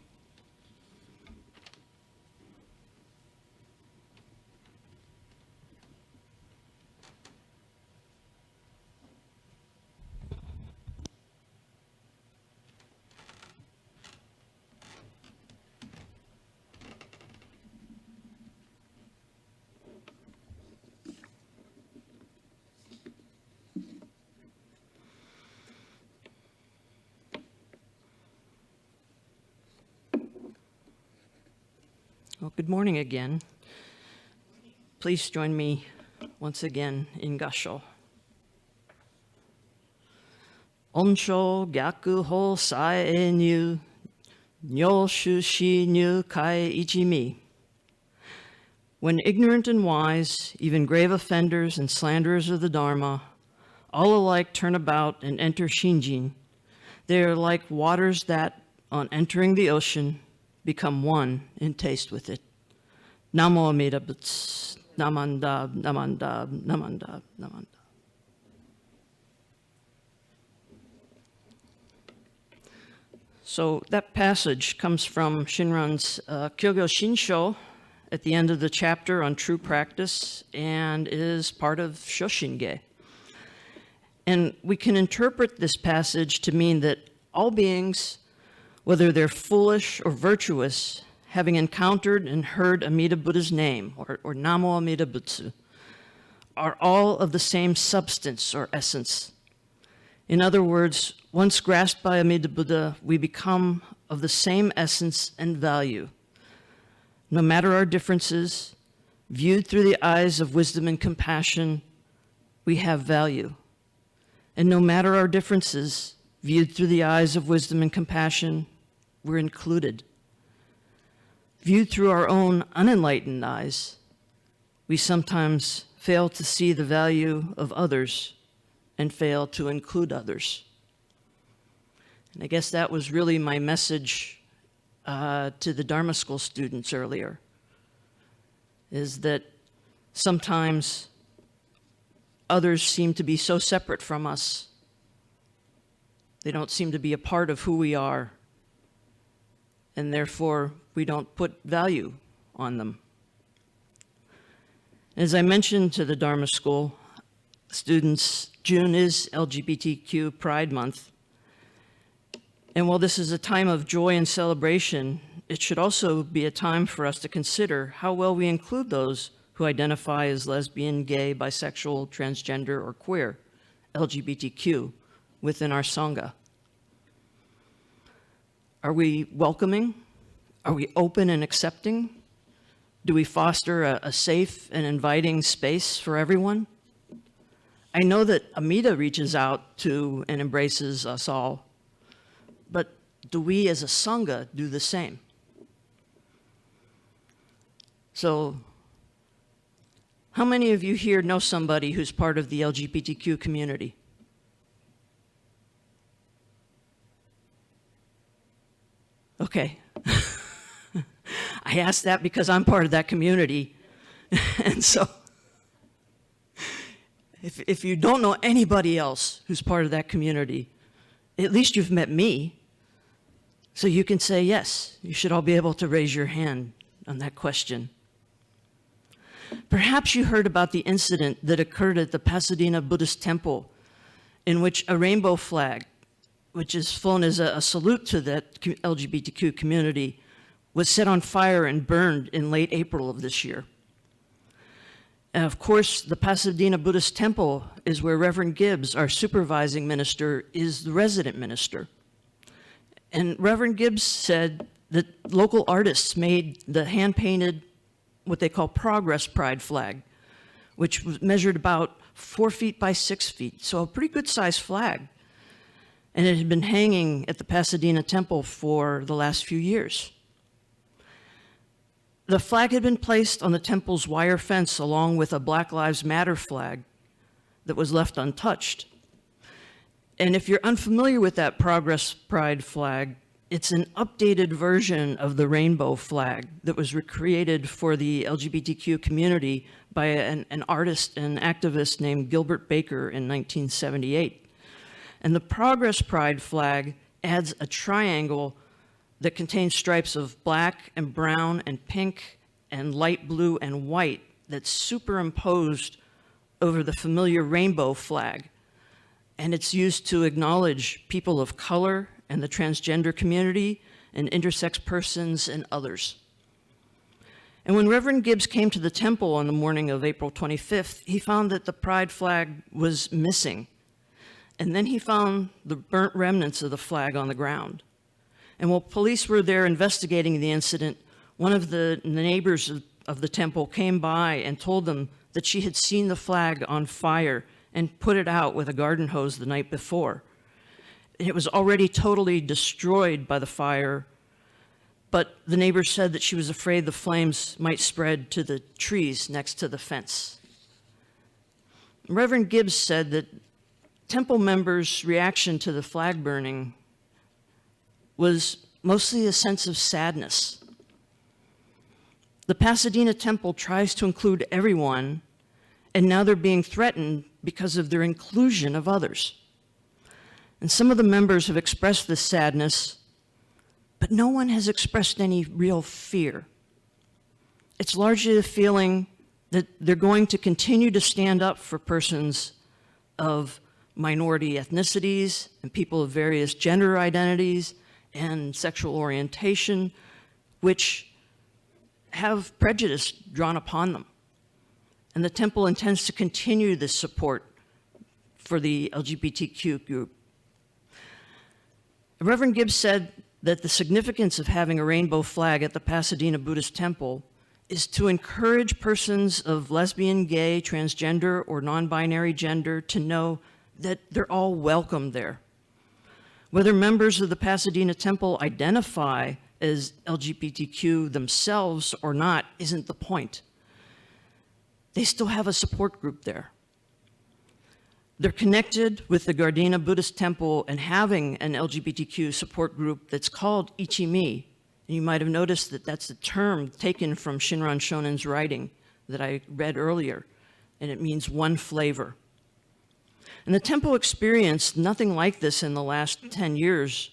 Well, good morning again. Please join me once again in Gasho. Onsho gyaku ho sai e nyu, nyoshu shi nyu kai ichimi. When ignorant and wise, even grave offenders and slanderers of the Dharma, all alike turn about and enter Shinjin, they are like waters that, on entering the ocean, become one in taste with it. Namo Amida Butsu, Namanda, Namanda, Namanda, Namanda. So that passage comes from Shinran's Kyogyo Shinsho at the end of the chapter on true practice and is part of Shoshinge. And we can interpret this passage to mean that all beings, whether they're foolish or virtuous, having encountered and heard Amida Buddha's name, or Namo Amida Butsu, are all of the same substance or essence. In other words, once grasped by Amida Buddha, we become of the same essence and value. No matter our differences, viewed through the eyes of wisdom and compassion, we have value. And no matter our differences, viewed through the eyes of wisdom and compassion, we're included. Viewed through our own unenlightened eyes, we sometimes fail to see the value of others and fail to include others. And I guess that was really my message to the Dharma School students earlier, is that sometimes others seem to be so separate from us They don't seem to be a part of who we are, and therefore we don't put value on them. As I mentioned to the Dharma School students, June is LGBTQ Pride Month. And while this is a time of joy and celebration, it should also be a time for us to consider how well we include those who identify as lesbian, gay, bisexual, transgender, or queer, LGBTQ, within our Sangha. Are we welcoming? Are we open and accepting? Do we foster a safe and inviting space for everyone? I know that Amida reaches out to and embraces us all, but do we as a Sangha do the same? So, how many of you here know somebody who's part of the LGBTQ community? Okay. I asked that because I'm part of that community. And so, if you don't know anybody else who's part of that community, at least you've met me. So you can say yes. You should all be able to raise your hand on that question. Perhaps you heard about the incident that occurred at the Pasadena Buddhist Temple, in which a rainbow flag, which is flown as a salute to that LGBTQ community, was set on fire and burned in late April of this year. And of course, the Pasadena Buddhist Temple is where Reverend Gibbs, our supervising minister, is the resident minister. And Reverend Gibbs said that local artists made the hand-painted, what they call Progress Pride flag, which was measured about 4 feet by 6 feet, so a pretty good-sized flag. And it had been hanging at the Pasadena Temple for the last few years. The flag had been placed on the temple's wire fence along with a Black Lives Matter flag that was left untouched. And if you're unfamiliar with that Progress Pride flag, it's an updated version of the rainbow flag that was recreated for the LGBTQ community by an artist and activist named Gilbert Baker in 1978. And the Progress Pride flag adds a triangle that contains stripes of black and brown and pink and light blue and white that's superimposed over the familiar rainbow flag. And it's used to acknowledge people of color and the transgender community and intersex persons and others. And when Reverend Gibbs came to the temple on the morning of April 25th, he found that the pride flag was missing. And then he found the burnt remnants of the flag on the ground. And while police were there investigating the incident, one of the neighbors of the temple came by and told them that she had seen the flag on fire and put it out with a garden hose the night before. It was already totally destroyed by the fire, but the neighbor said that she was afraid the flames might spread to the trees next to the fence. Reverend Gibbs said that temple members' reaction to the flag burning was mostly a sense of sadness. The Pasadena Temple tries to include everyone, and now they're being threatened because of their inclusion of others. And some of the members have expressed this sadness, but no one has expressed any real fear. It's largely the feeling that they're going to continue to stand up for persons of minority ethnicities and people of various gender identities and sexual orientation, which have prejudice drawn upon them. And the temple intends to continue this support for the LGBTQ group. Reverend Gibbs said that the significance of having a rainbow flag at the Pasadena Buddhist Temple is to encourage persons of lesbian, gay, transgender, or non-binary gender to know that they're all welcome there. Whether members of the Pasadena Temple identify as LGBTQ themselves or not isn't the point. They still have a support group there. They're connected with the Gardena Buddhist Temple and having an LGBTQ support group that's called Ichimi. And you might have noticed that that's a term taken from Shinran Shonen's writing that I read earlier, and it means one flavor. And the temple experienced nothing like this in the last 10 years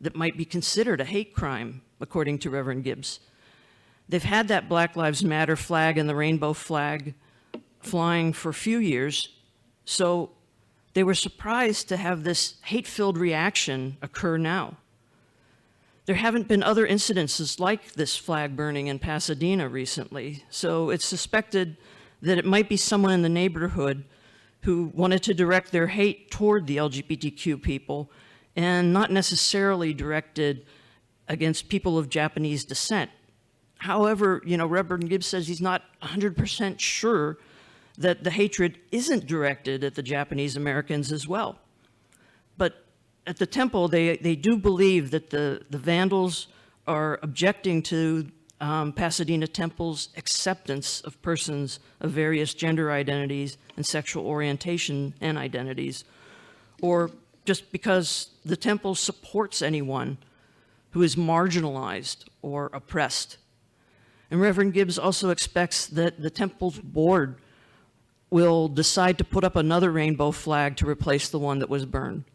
that might be considered a hate crime, according to Reverend Gibbs. They've had that Black Lives Matter flag and the rainbow flag flying for a few years, so they were surprised to have this hate-filled reaction occur now. There haven't been other incidences like this flag burning in Pasadena recently, so it's suspected that it might be someone in the neighborhood who wanted to direct their hate toward the LGBTQ people and not necessarily directed against people of Japanese descent. However, Reverend Gibbs says he's not 100% sure that the hatred isn't directed at the Japanese Americans as well. But at the temple, they do believe that the vandals are objecting to Pasadena Temple's acceptance of persons of various gender identities and sexual orientation and identities, or just because the temple supports anyone who is marginalized or oppressed. And Reverend Gibbs also expects that the temple's board will decide to put up another rainbow flag to replace the one that was burned,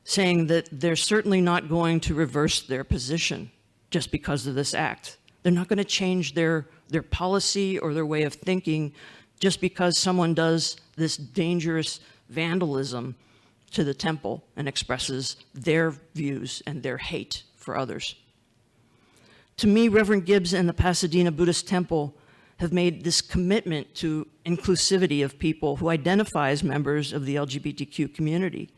saying that they're certainly not going to reverse their position just because of this act. They're not going to change their policy or their way of thinking just because someone does this dangerous vandalism to the temple and expresses their views and their hate for others. To me, Reverend Gibbs and the Pasadena Buddhist Temple have made this commitment to inclusivity of people who identify as members of the LGBTQ community.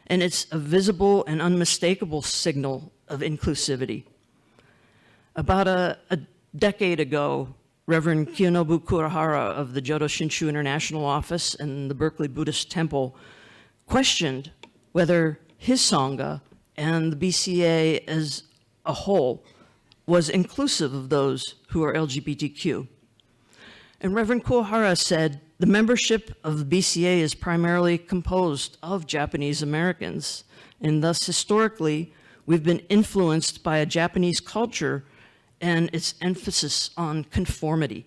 And it's a visible and unmistakable signal of inclusivity. About a decade ago, Reverend Kiyonobu Kurahara of the Jodo Shinshu International Office and the Berkeley Buddhist Temple questioned whether his Sangha and the BCA as a whole was inclusive of those who are LGBTQ. And Reverend Kurahara said, the membership of the BCA is primarily composed of Japanese Americans, and thus historically, we've been influenced by a Japanese culture and its emphasis on conformity.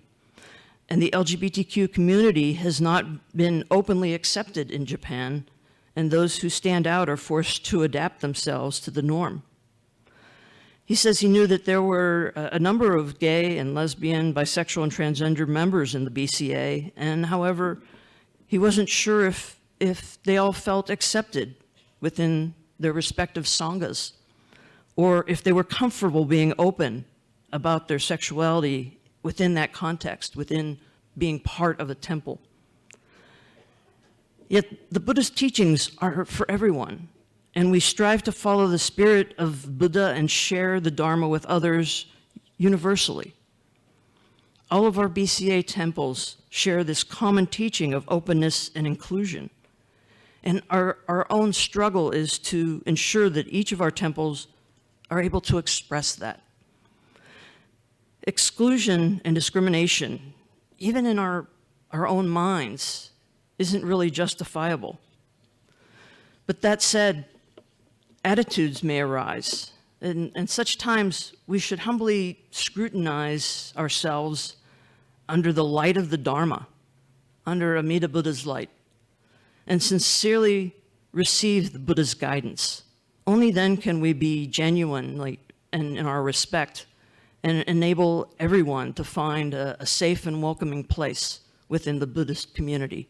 And the LGBTQ community has not been openly accepted in Japan, and those who stand out are forced to adapt themselves to the norm. He says he knew that there were a number of gay and lesbian, bisexual, and transgender members in the BCA, and however, he wasn't sure if they all felt accepted within their respective sanghas, or if they were comfortable being open about their sexuality within that context, within being part of a temple. Yet the Buddhist teachings are for everyone, and we strive to follow the spirit of Buddha and share the Dharma with others universally. All of our BCA temples share this common teaching of openness and inclusion. And our own struggle is to ensure that each of our temples are able to express that. Exclusion and discrimination, even in our own minds, isn't really justifiable. But that said, attitudes may arise, and such times we should humbly scrutinize ourselves under the light of the Dharma, under Amida Buddha's light, and sincerely receive the Buddha's guidance. Only then can we be genuine in our respect and enable everyone to find a safe and welcoming place within the Buddhist community.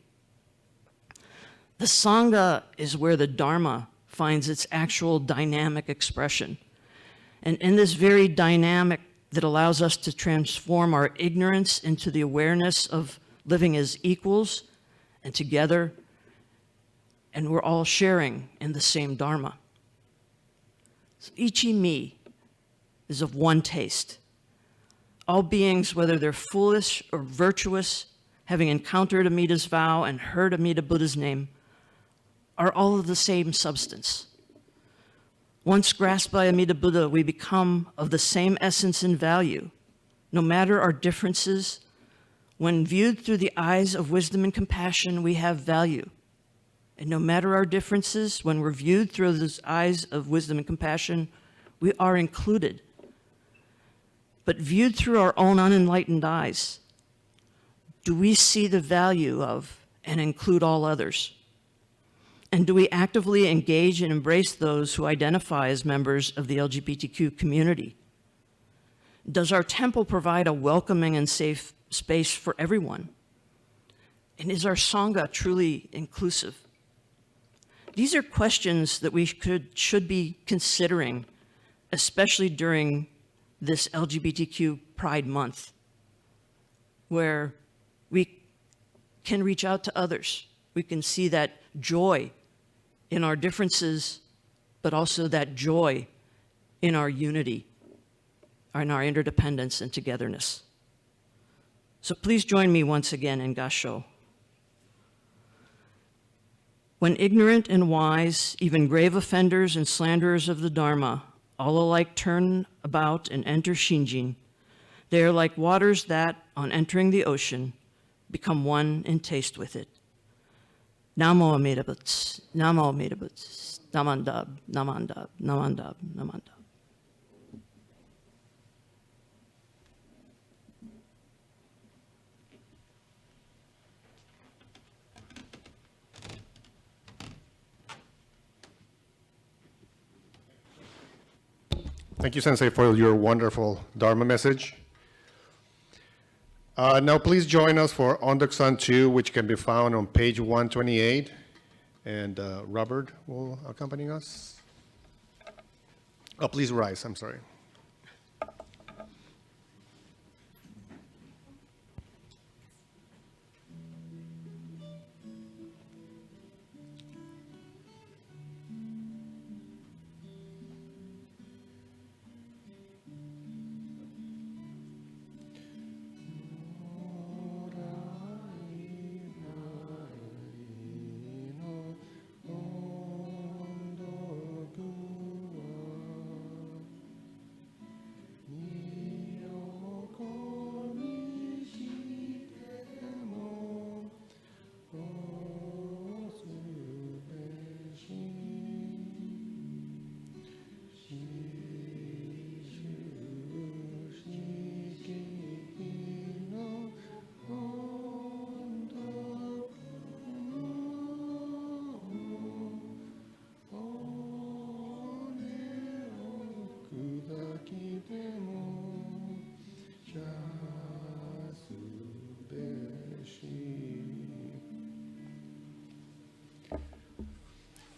The Sangha is where the Dharma finds its actual dynamic expression. And in this very dynamic that allows us to transform our ignorance into the awareness of living as equals and together, and we're all sharing in the same Dharma. So ichi-mi is of one taste. All beings, whether they're foolish or virtuous, having encountered Amida's vow and heard Amida Buddha's name, are all of the same substance. Once grasped by Amida Buddha, we become of the same essence and value. No matter our differences, when viewed through the eyes of wisdom and compassion, we have value. And no matter our differences, when we're viewed through those eyes of wisdom and compassion, we are included. But viewed through our own unenlightened eyes, do we see the value of and include all others? And do we actively engage and embrace those who identify as members of the LGBTQ community? Does our temple provide a welcoming and safe space for everyone? And is our Sangha truly inclusive? These are questions that we should be considering, especially during this LGBTQ Pride Month, where we can reach out to others. We can see that joy in our differences, but also that joy in our unity, in our interdependence and togetherness. So please join me once again in Gassho. When ignorant and wise, even grave offenders and slanderers of the Dharma, all alike turn about and enter Shinjin, they are like waters that, on entering the ocean, become one in taste with it. Namo Amida Butsu, Namo Amida Butsu, Namandab, Namandab, Namandab, Namandab. Thank you, Sensei, for your wonderful Dharma message. Now, please join us for Ondok-san 2, which can be found on page 128. And Robert will accompany us. Oh, please rise. I'm sorry.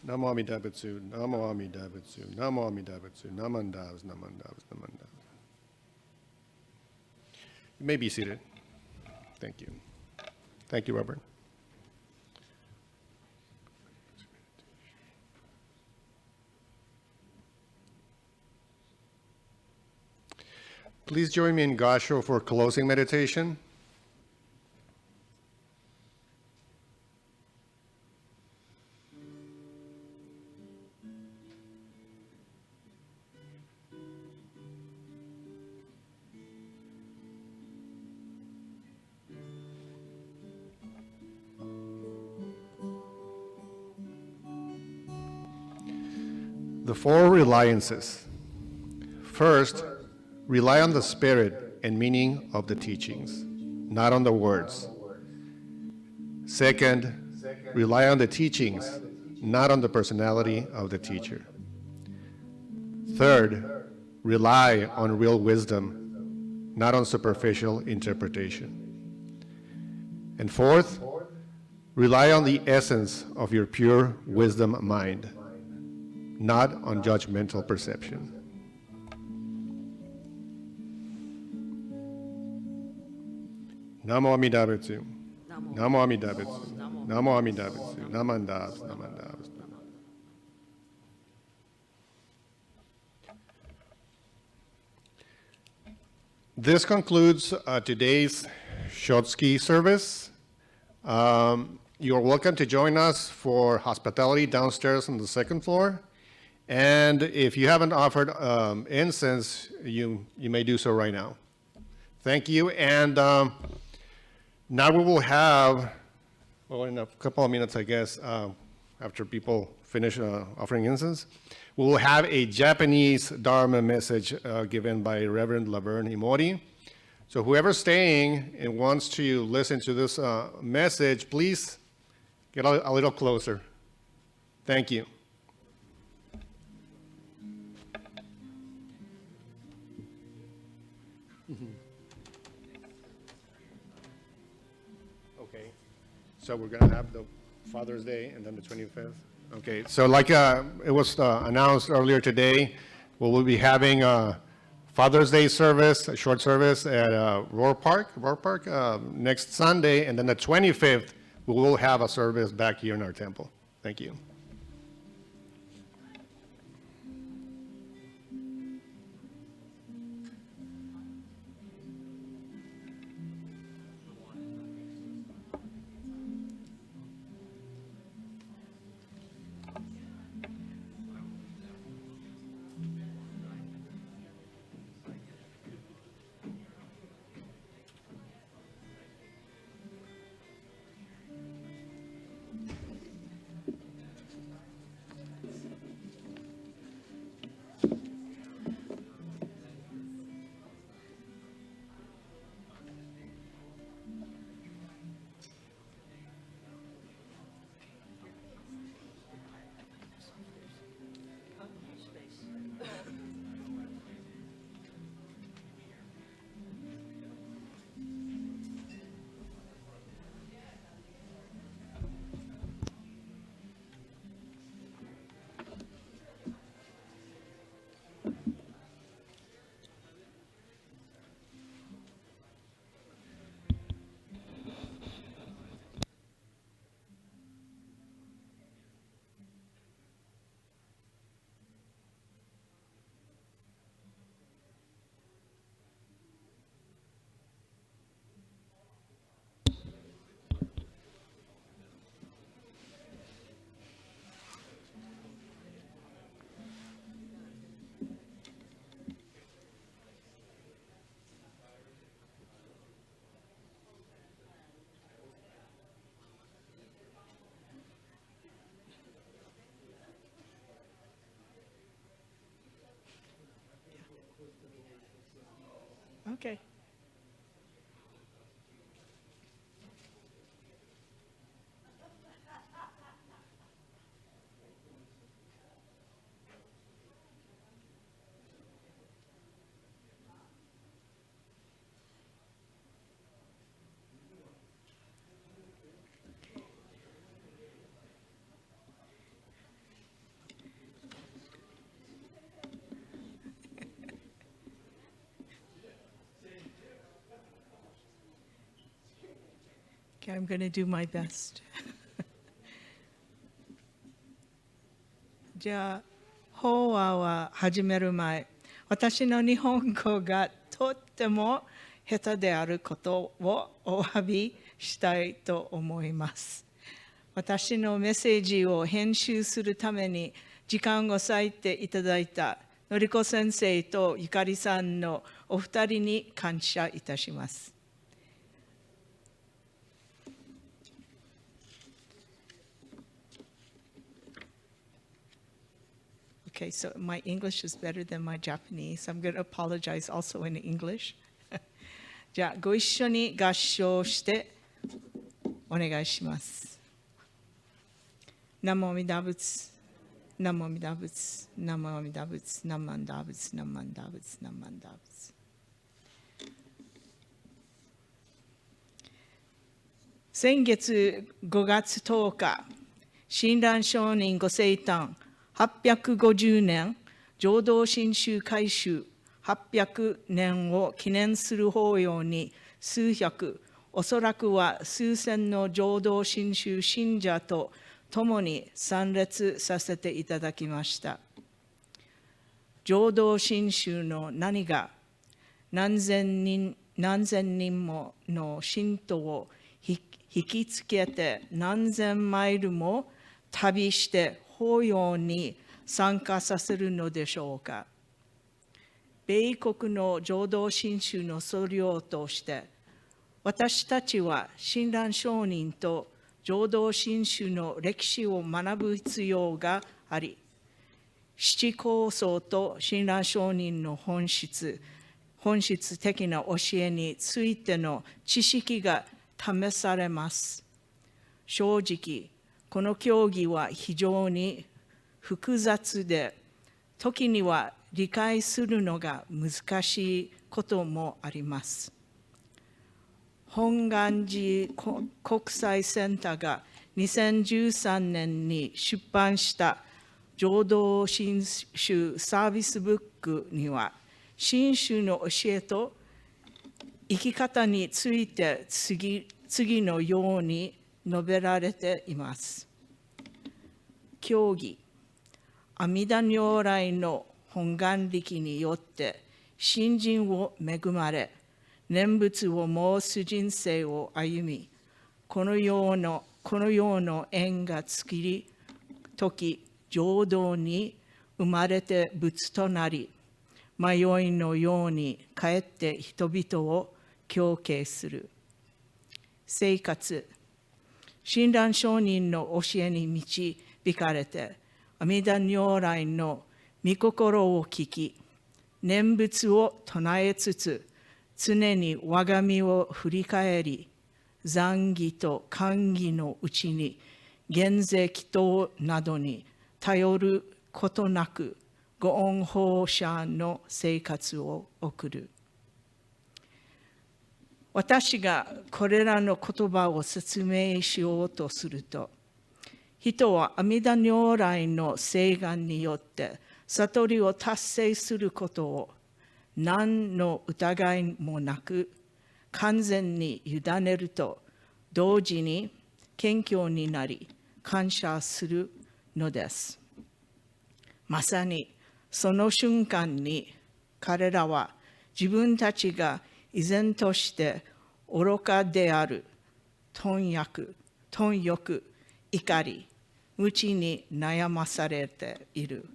Namo Amida Butsu, Namo Amida Butsu, Namo Amida Butsu, Namandavs, Namandavs, Namandavs. You may be seated. Thank you. Thank you, Robert. Please join me in Gassho for closing meditation. The four reliances. First, rely on the spirit and meaning of the teachings, not on the words. Second, rely on the teachings, not on the personality of the teacher. Third, rely on real wisdom, not on superficial interpretation. And fourth, rely on the essence of your pure wisdom mind, not on judgmental perception. Namo Amida Butsu. Namo Amida Butsu. Namo Amida Butsu. Namandavs, Namandavs. This concludes today's Shotsuki service. You're welcome to join us for hospitality downstairs on the second floor. And if you haven't offered incense, you may do so right now. Thank you. And now we will have, well, in a couple of minutes, I guess, after people finish offering incense, we will have a Japanese Dharma message given by Reverend Laverne Imori. So whoever's staying and wants to listen to this message, please get a little closer. Thank you. Okay, so we're gonna have the Father's Day and then the 25th. Okay, so like it was announced earlier today, we will be having a Father's Day service, a short service at Roar Park, next Sunday, and then the 25th, we will have a service back here in our temple. Thank you. Okay. Okay, I'm going to do my best. じゃあ、法話は始める前、私の日本語がとっても下手であることをお詫びしたいと思います。私のメッセージを編集するために時間を割いていただいたのりこ先生とゆかりさんのお二人に感謝いたします。Okay, so my English is better than my Japanese. I'm going to apologize also in English. じゃあ、ご一緒に合唱してお願いします。ナモミダ仏、ナモミダ仏、ナモミダ仏、ナマンダ仏、ナマンダ仏、ナマンダ仏。先月5月10日、親鸞上人ご生誕850年浄土真宗改宗800年を記念する法要に数百、おそらくは数千の浄土真宗信者と共に参列させていただきました。浄土真宗の何が何千人もの信徒を引きつけて何千マイルも旅して法要に参加させるのでしょうか。米国の浄土真宗の僧侶として、私たちは親鸞上人と浄土真宗の歴史を学ぶ必要があり、七構想と親鸞上人の本質的な教えについての知識が試されます。正直、この教義は非常に複雑で、時には理解するのが難しいこともあります。本願寺国際センターが2013年に出版した浄土真宗サービスブックには、真宗の教えと生き方について次のように述べられています。教義、阿弥陀如来の本願力によって信心を恵まれ、念仏を申す人生を歩み、この世の縁が尽きり、時、浄土に生まれて仏となり、迷いのように帰って人々を教化する。生活、親鸞上人の教えに導かれて、阿弥陀如来の御心を聞き、念仏を唱えつつ、常に我が身を振り返り、残儀と寛儀のうちに、現世祈祷などに頼ることなく、ご恩報者の生活を送る。私がこれらの言葉を説明しようとすると、人は阿弥陀如来の誓願によって悟りを達成することを何の疑いもなく完全に委ねると同時に謙虚になり感謝するのです。まさにその瞬間に彼らは自分たちが依然として愚かである貪欲、怒り、無知に悩まされている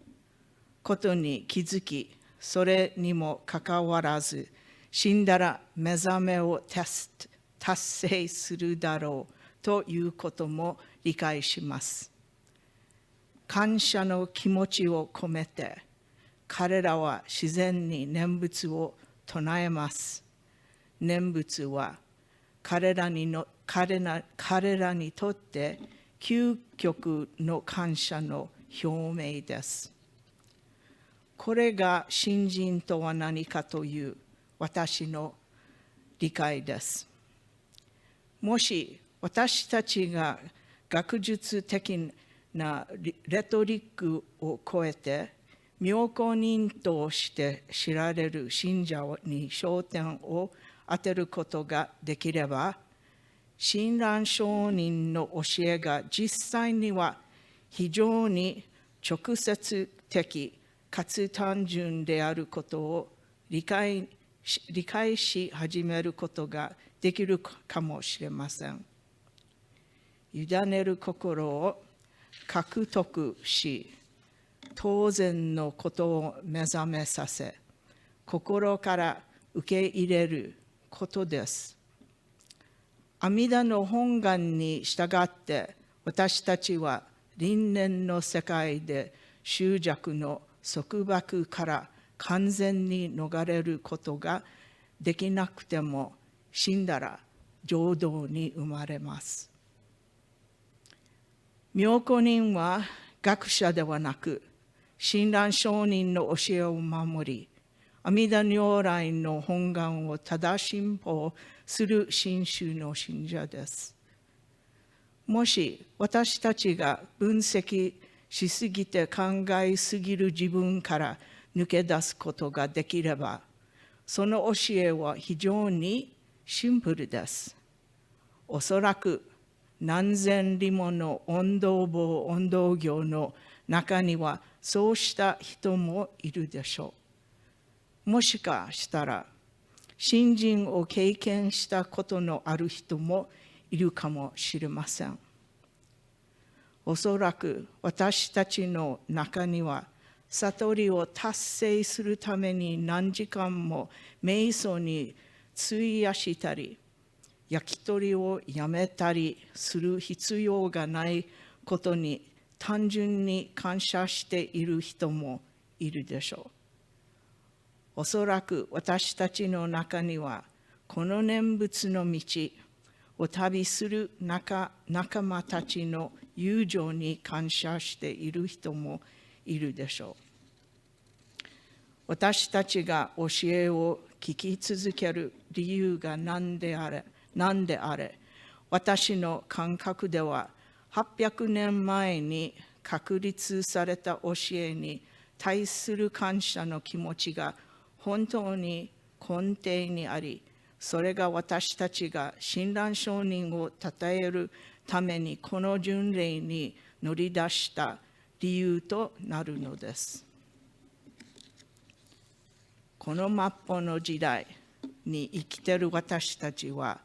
ことに気づき、それにもかかわらず、死んだら目覚めを達成するだろうということも理解します。感謝の気持ちを込めて、彼らは自然に念仏を唱えます。念仏は彼らにとって究極の感謝の表明です。これが信心とは何かという私の理解です。もし私たちが学術的なレトリックを超えて、妙高人として知られる信者に焦点を当てることができれば、親鸞上人の教えが実際には非常に直接的かつ単純であることを理解し始めることができるかもしれません。委ねる心を獲得し、当然のことを目覚めさせ、心から受け入れることです。阿弥陀の本願に従って、私たちは輪廻の世界で執着の束縛から完全に逃れることができなくても、死んだら浄土に生まれます。妙高人は学者ではなく、親鸞上人の教えを守り、阿弥陀如来の本願をただ信奉する真宗の信者です。もし私たちが分析しすぎて考えすぎる自分から抜け出すことができれば、その教えは非常にシンプルです。おそらく何千里もの音頭坊音頭行の中にはそうした人もいるでしょう。もしかしたら信心を経験したことのある人もいるかもしれません。おそらく私たちの中には悟りを達成するために何時間も瞑想に費やしたり、焼き鳥をやめたりする必要がないことに単純に感謝している人もいるでしょう。おそらく私たちの中にはこの念仏の道、を旅する仲間たちの友情に感謝している人もいるでしょう。私たちが教えを聞き続ける理由が何であれ、私の感覚では800年前に確立された教えに対する感謝の気持ちが本当に根底にあり、それが私たちが親鸞上人を称えるためにこの巡礼に乗り出した理由となるのです。この末法の時代に生きている私たちは、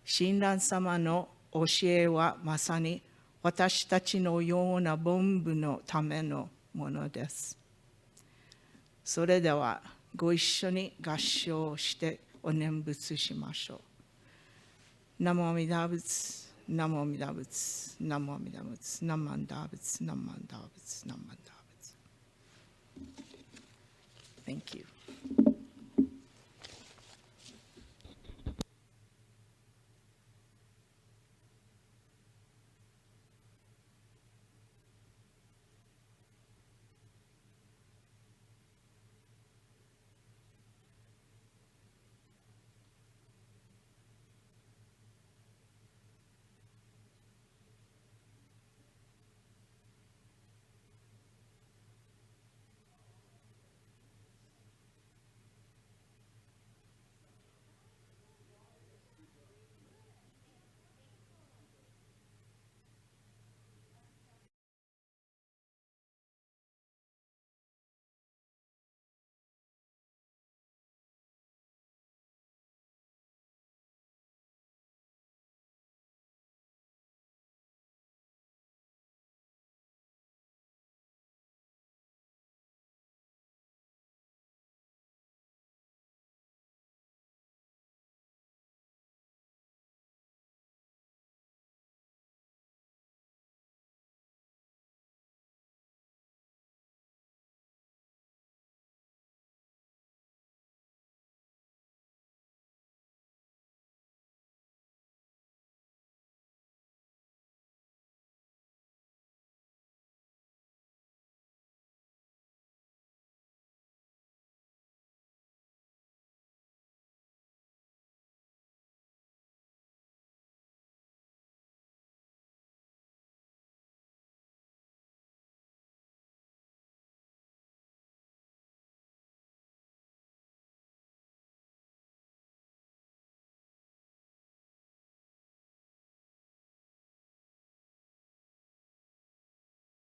親鸞様の教えはまさに私たちのような凡夫のためのものです。それではご一緒に合唱してお念仏しましょう。南無阿弥陀仏、南無阿弥陀仏、南無阿弥陀仏、南無阿弥陀仏、南無阿弥陀仏、南無阿弥陀仏。Thank you.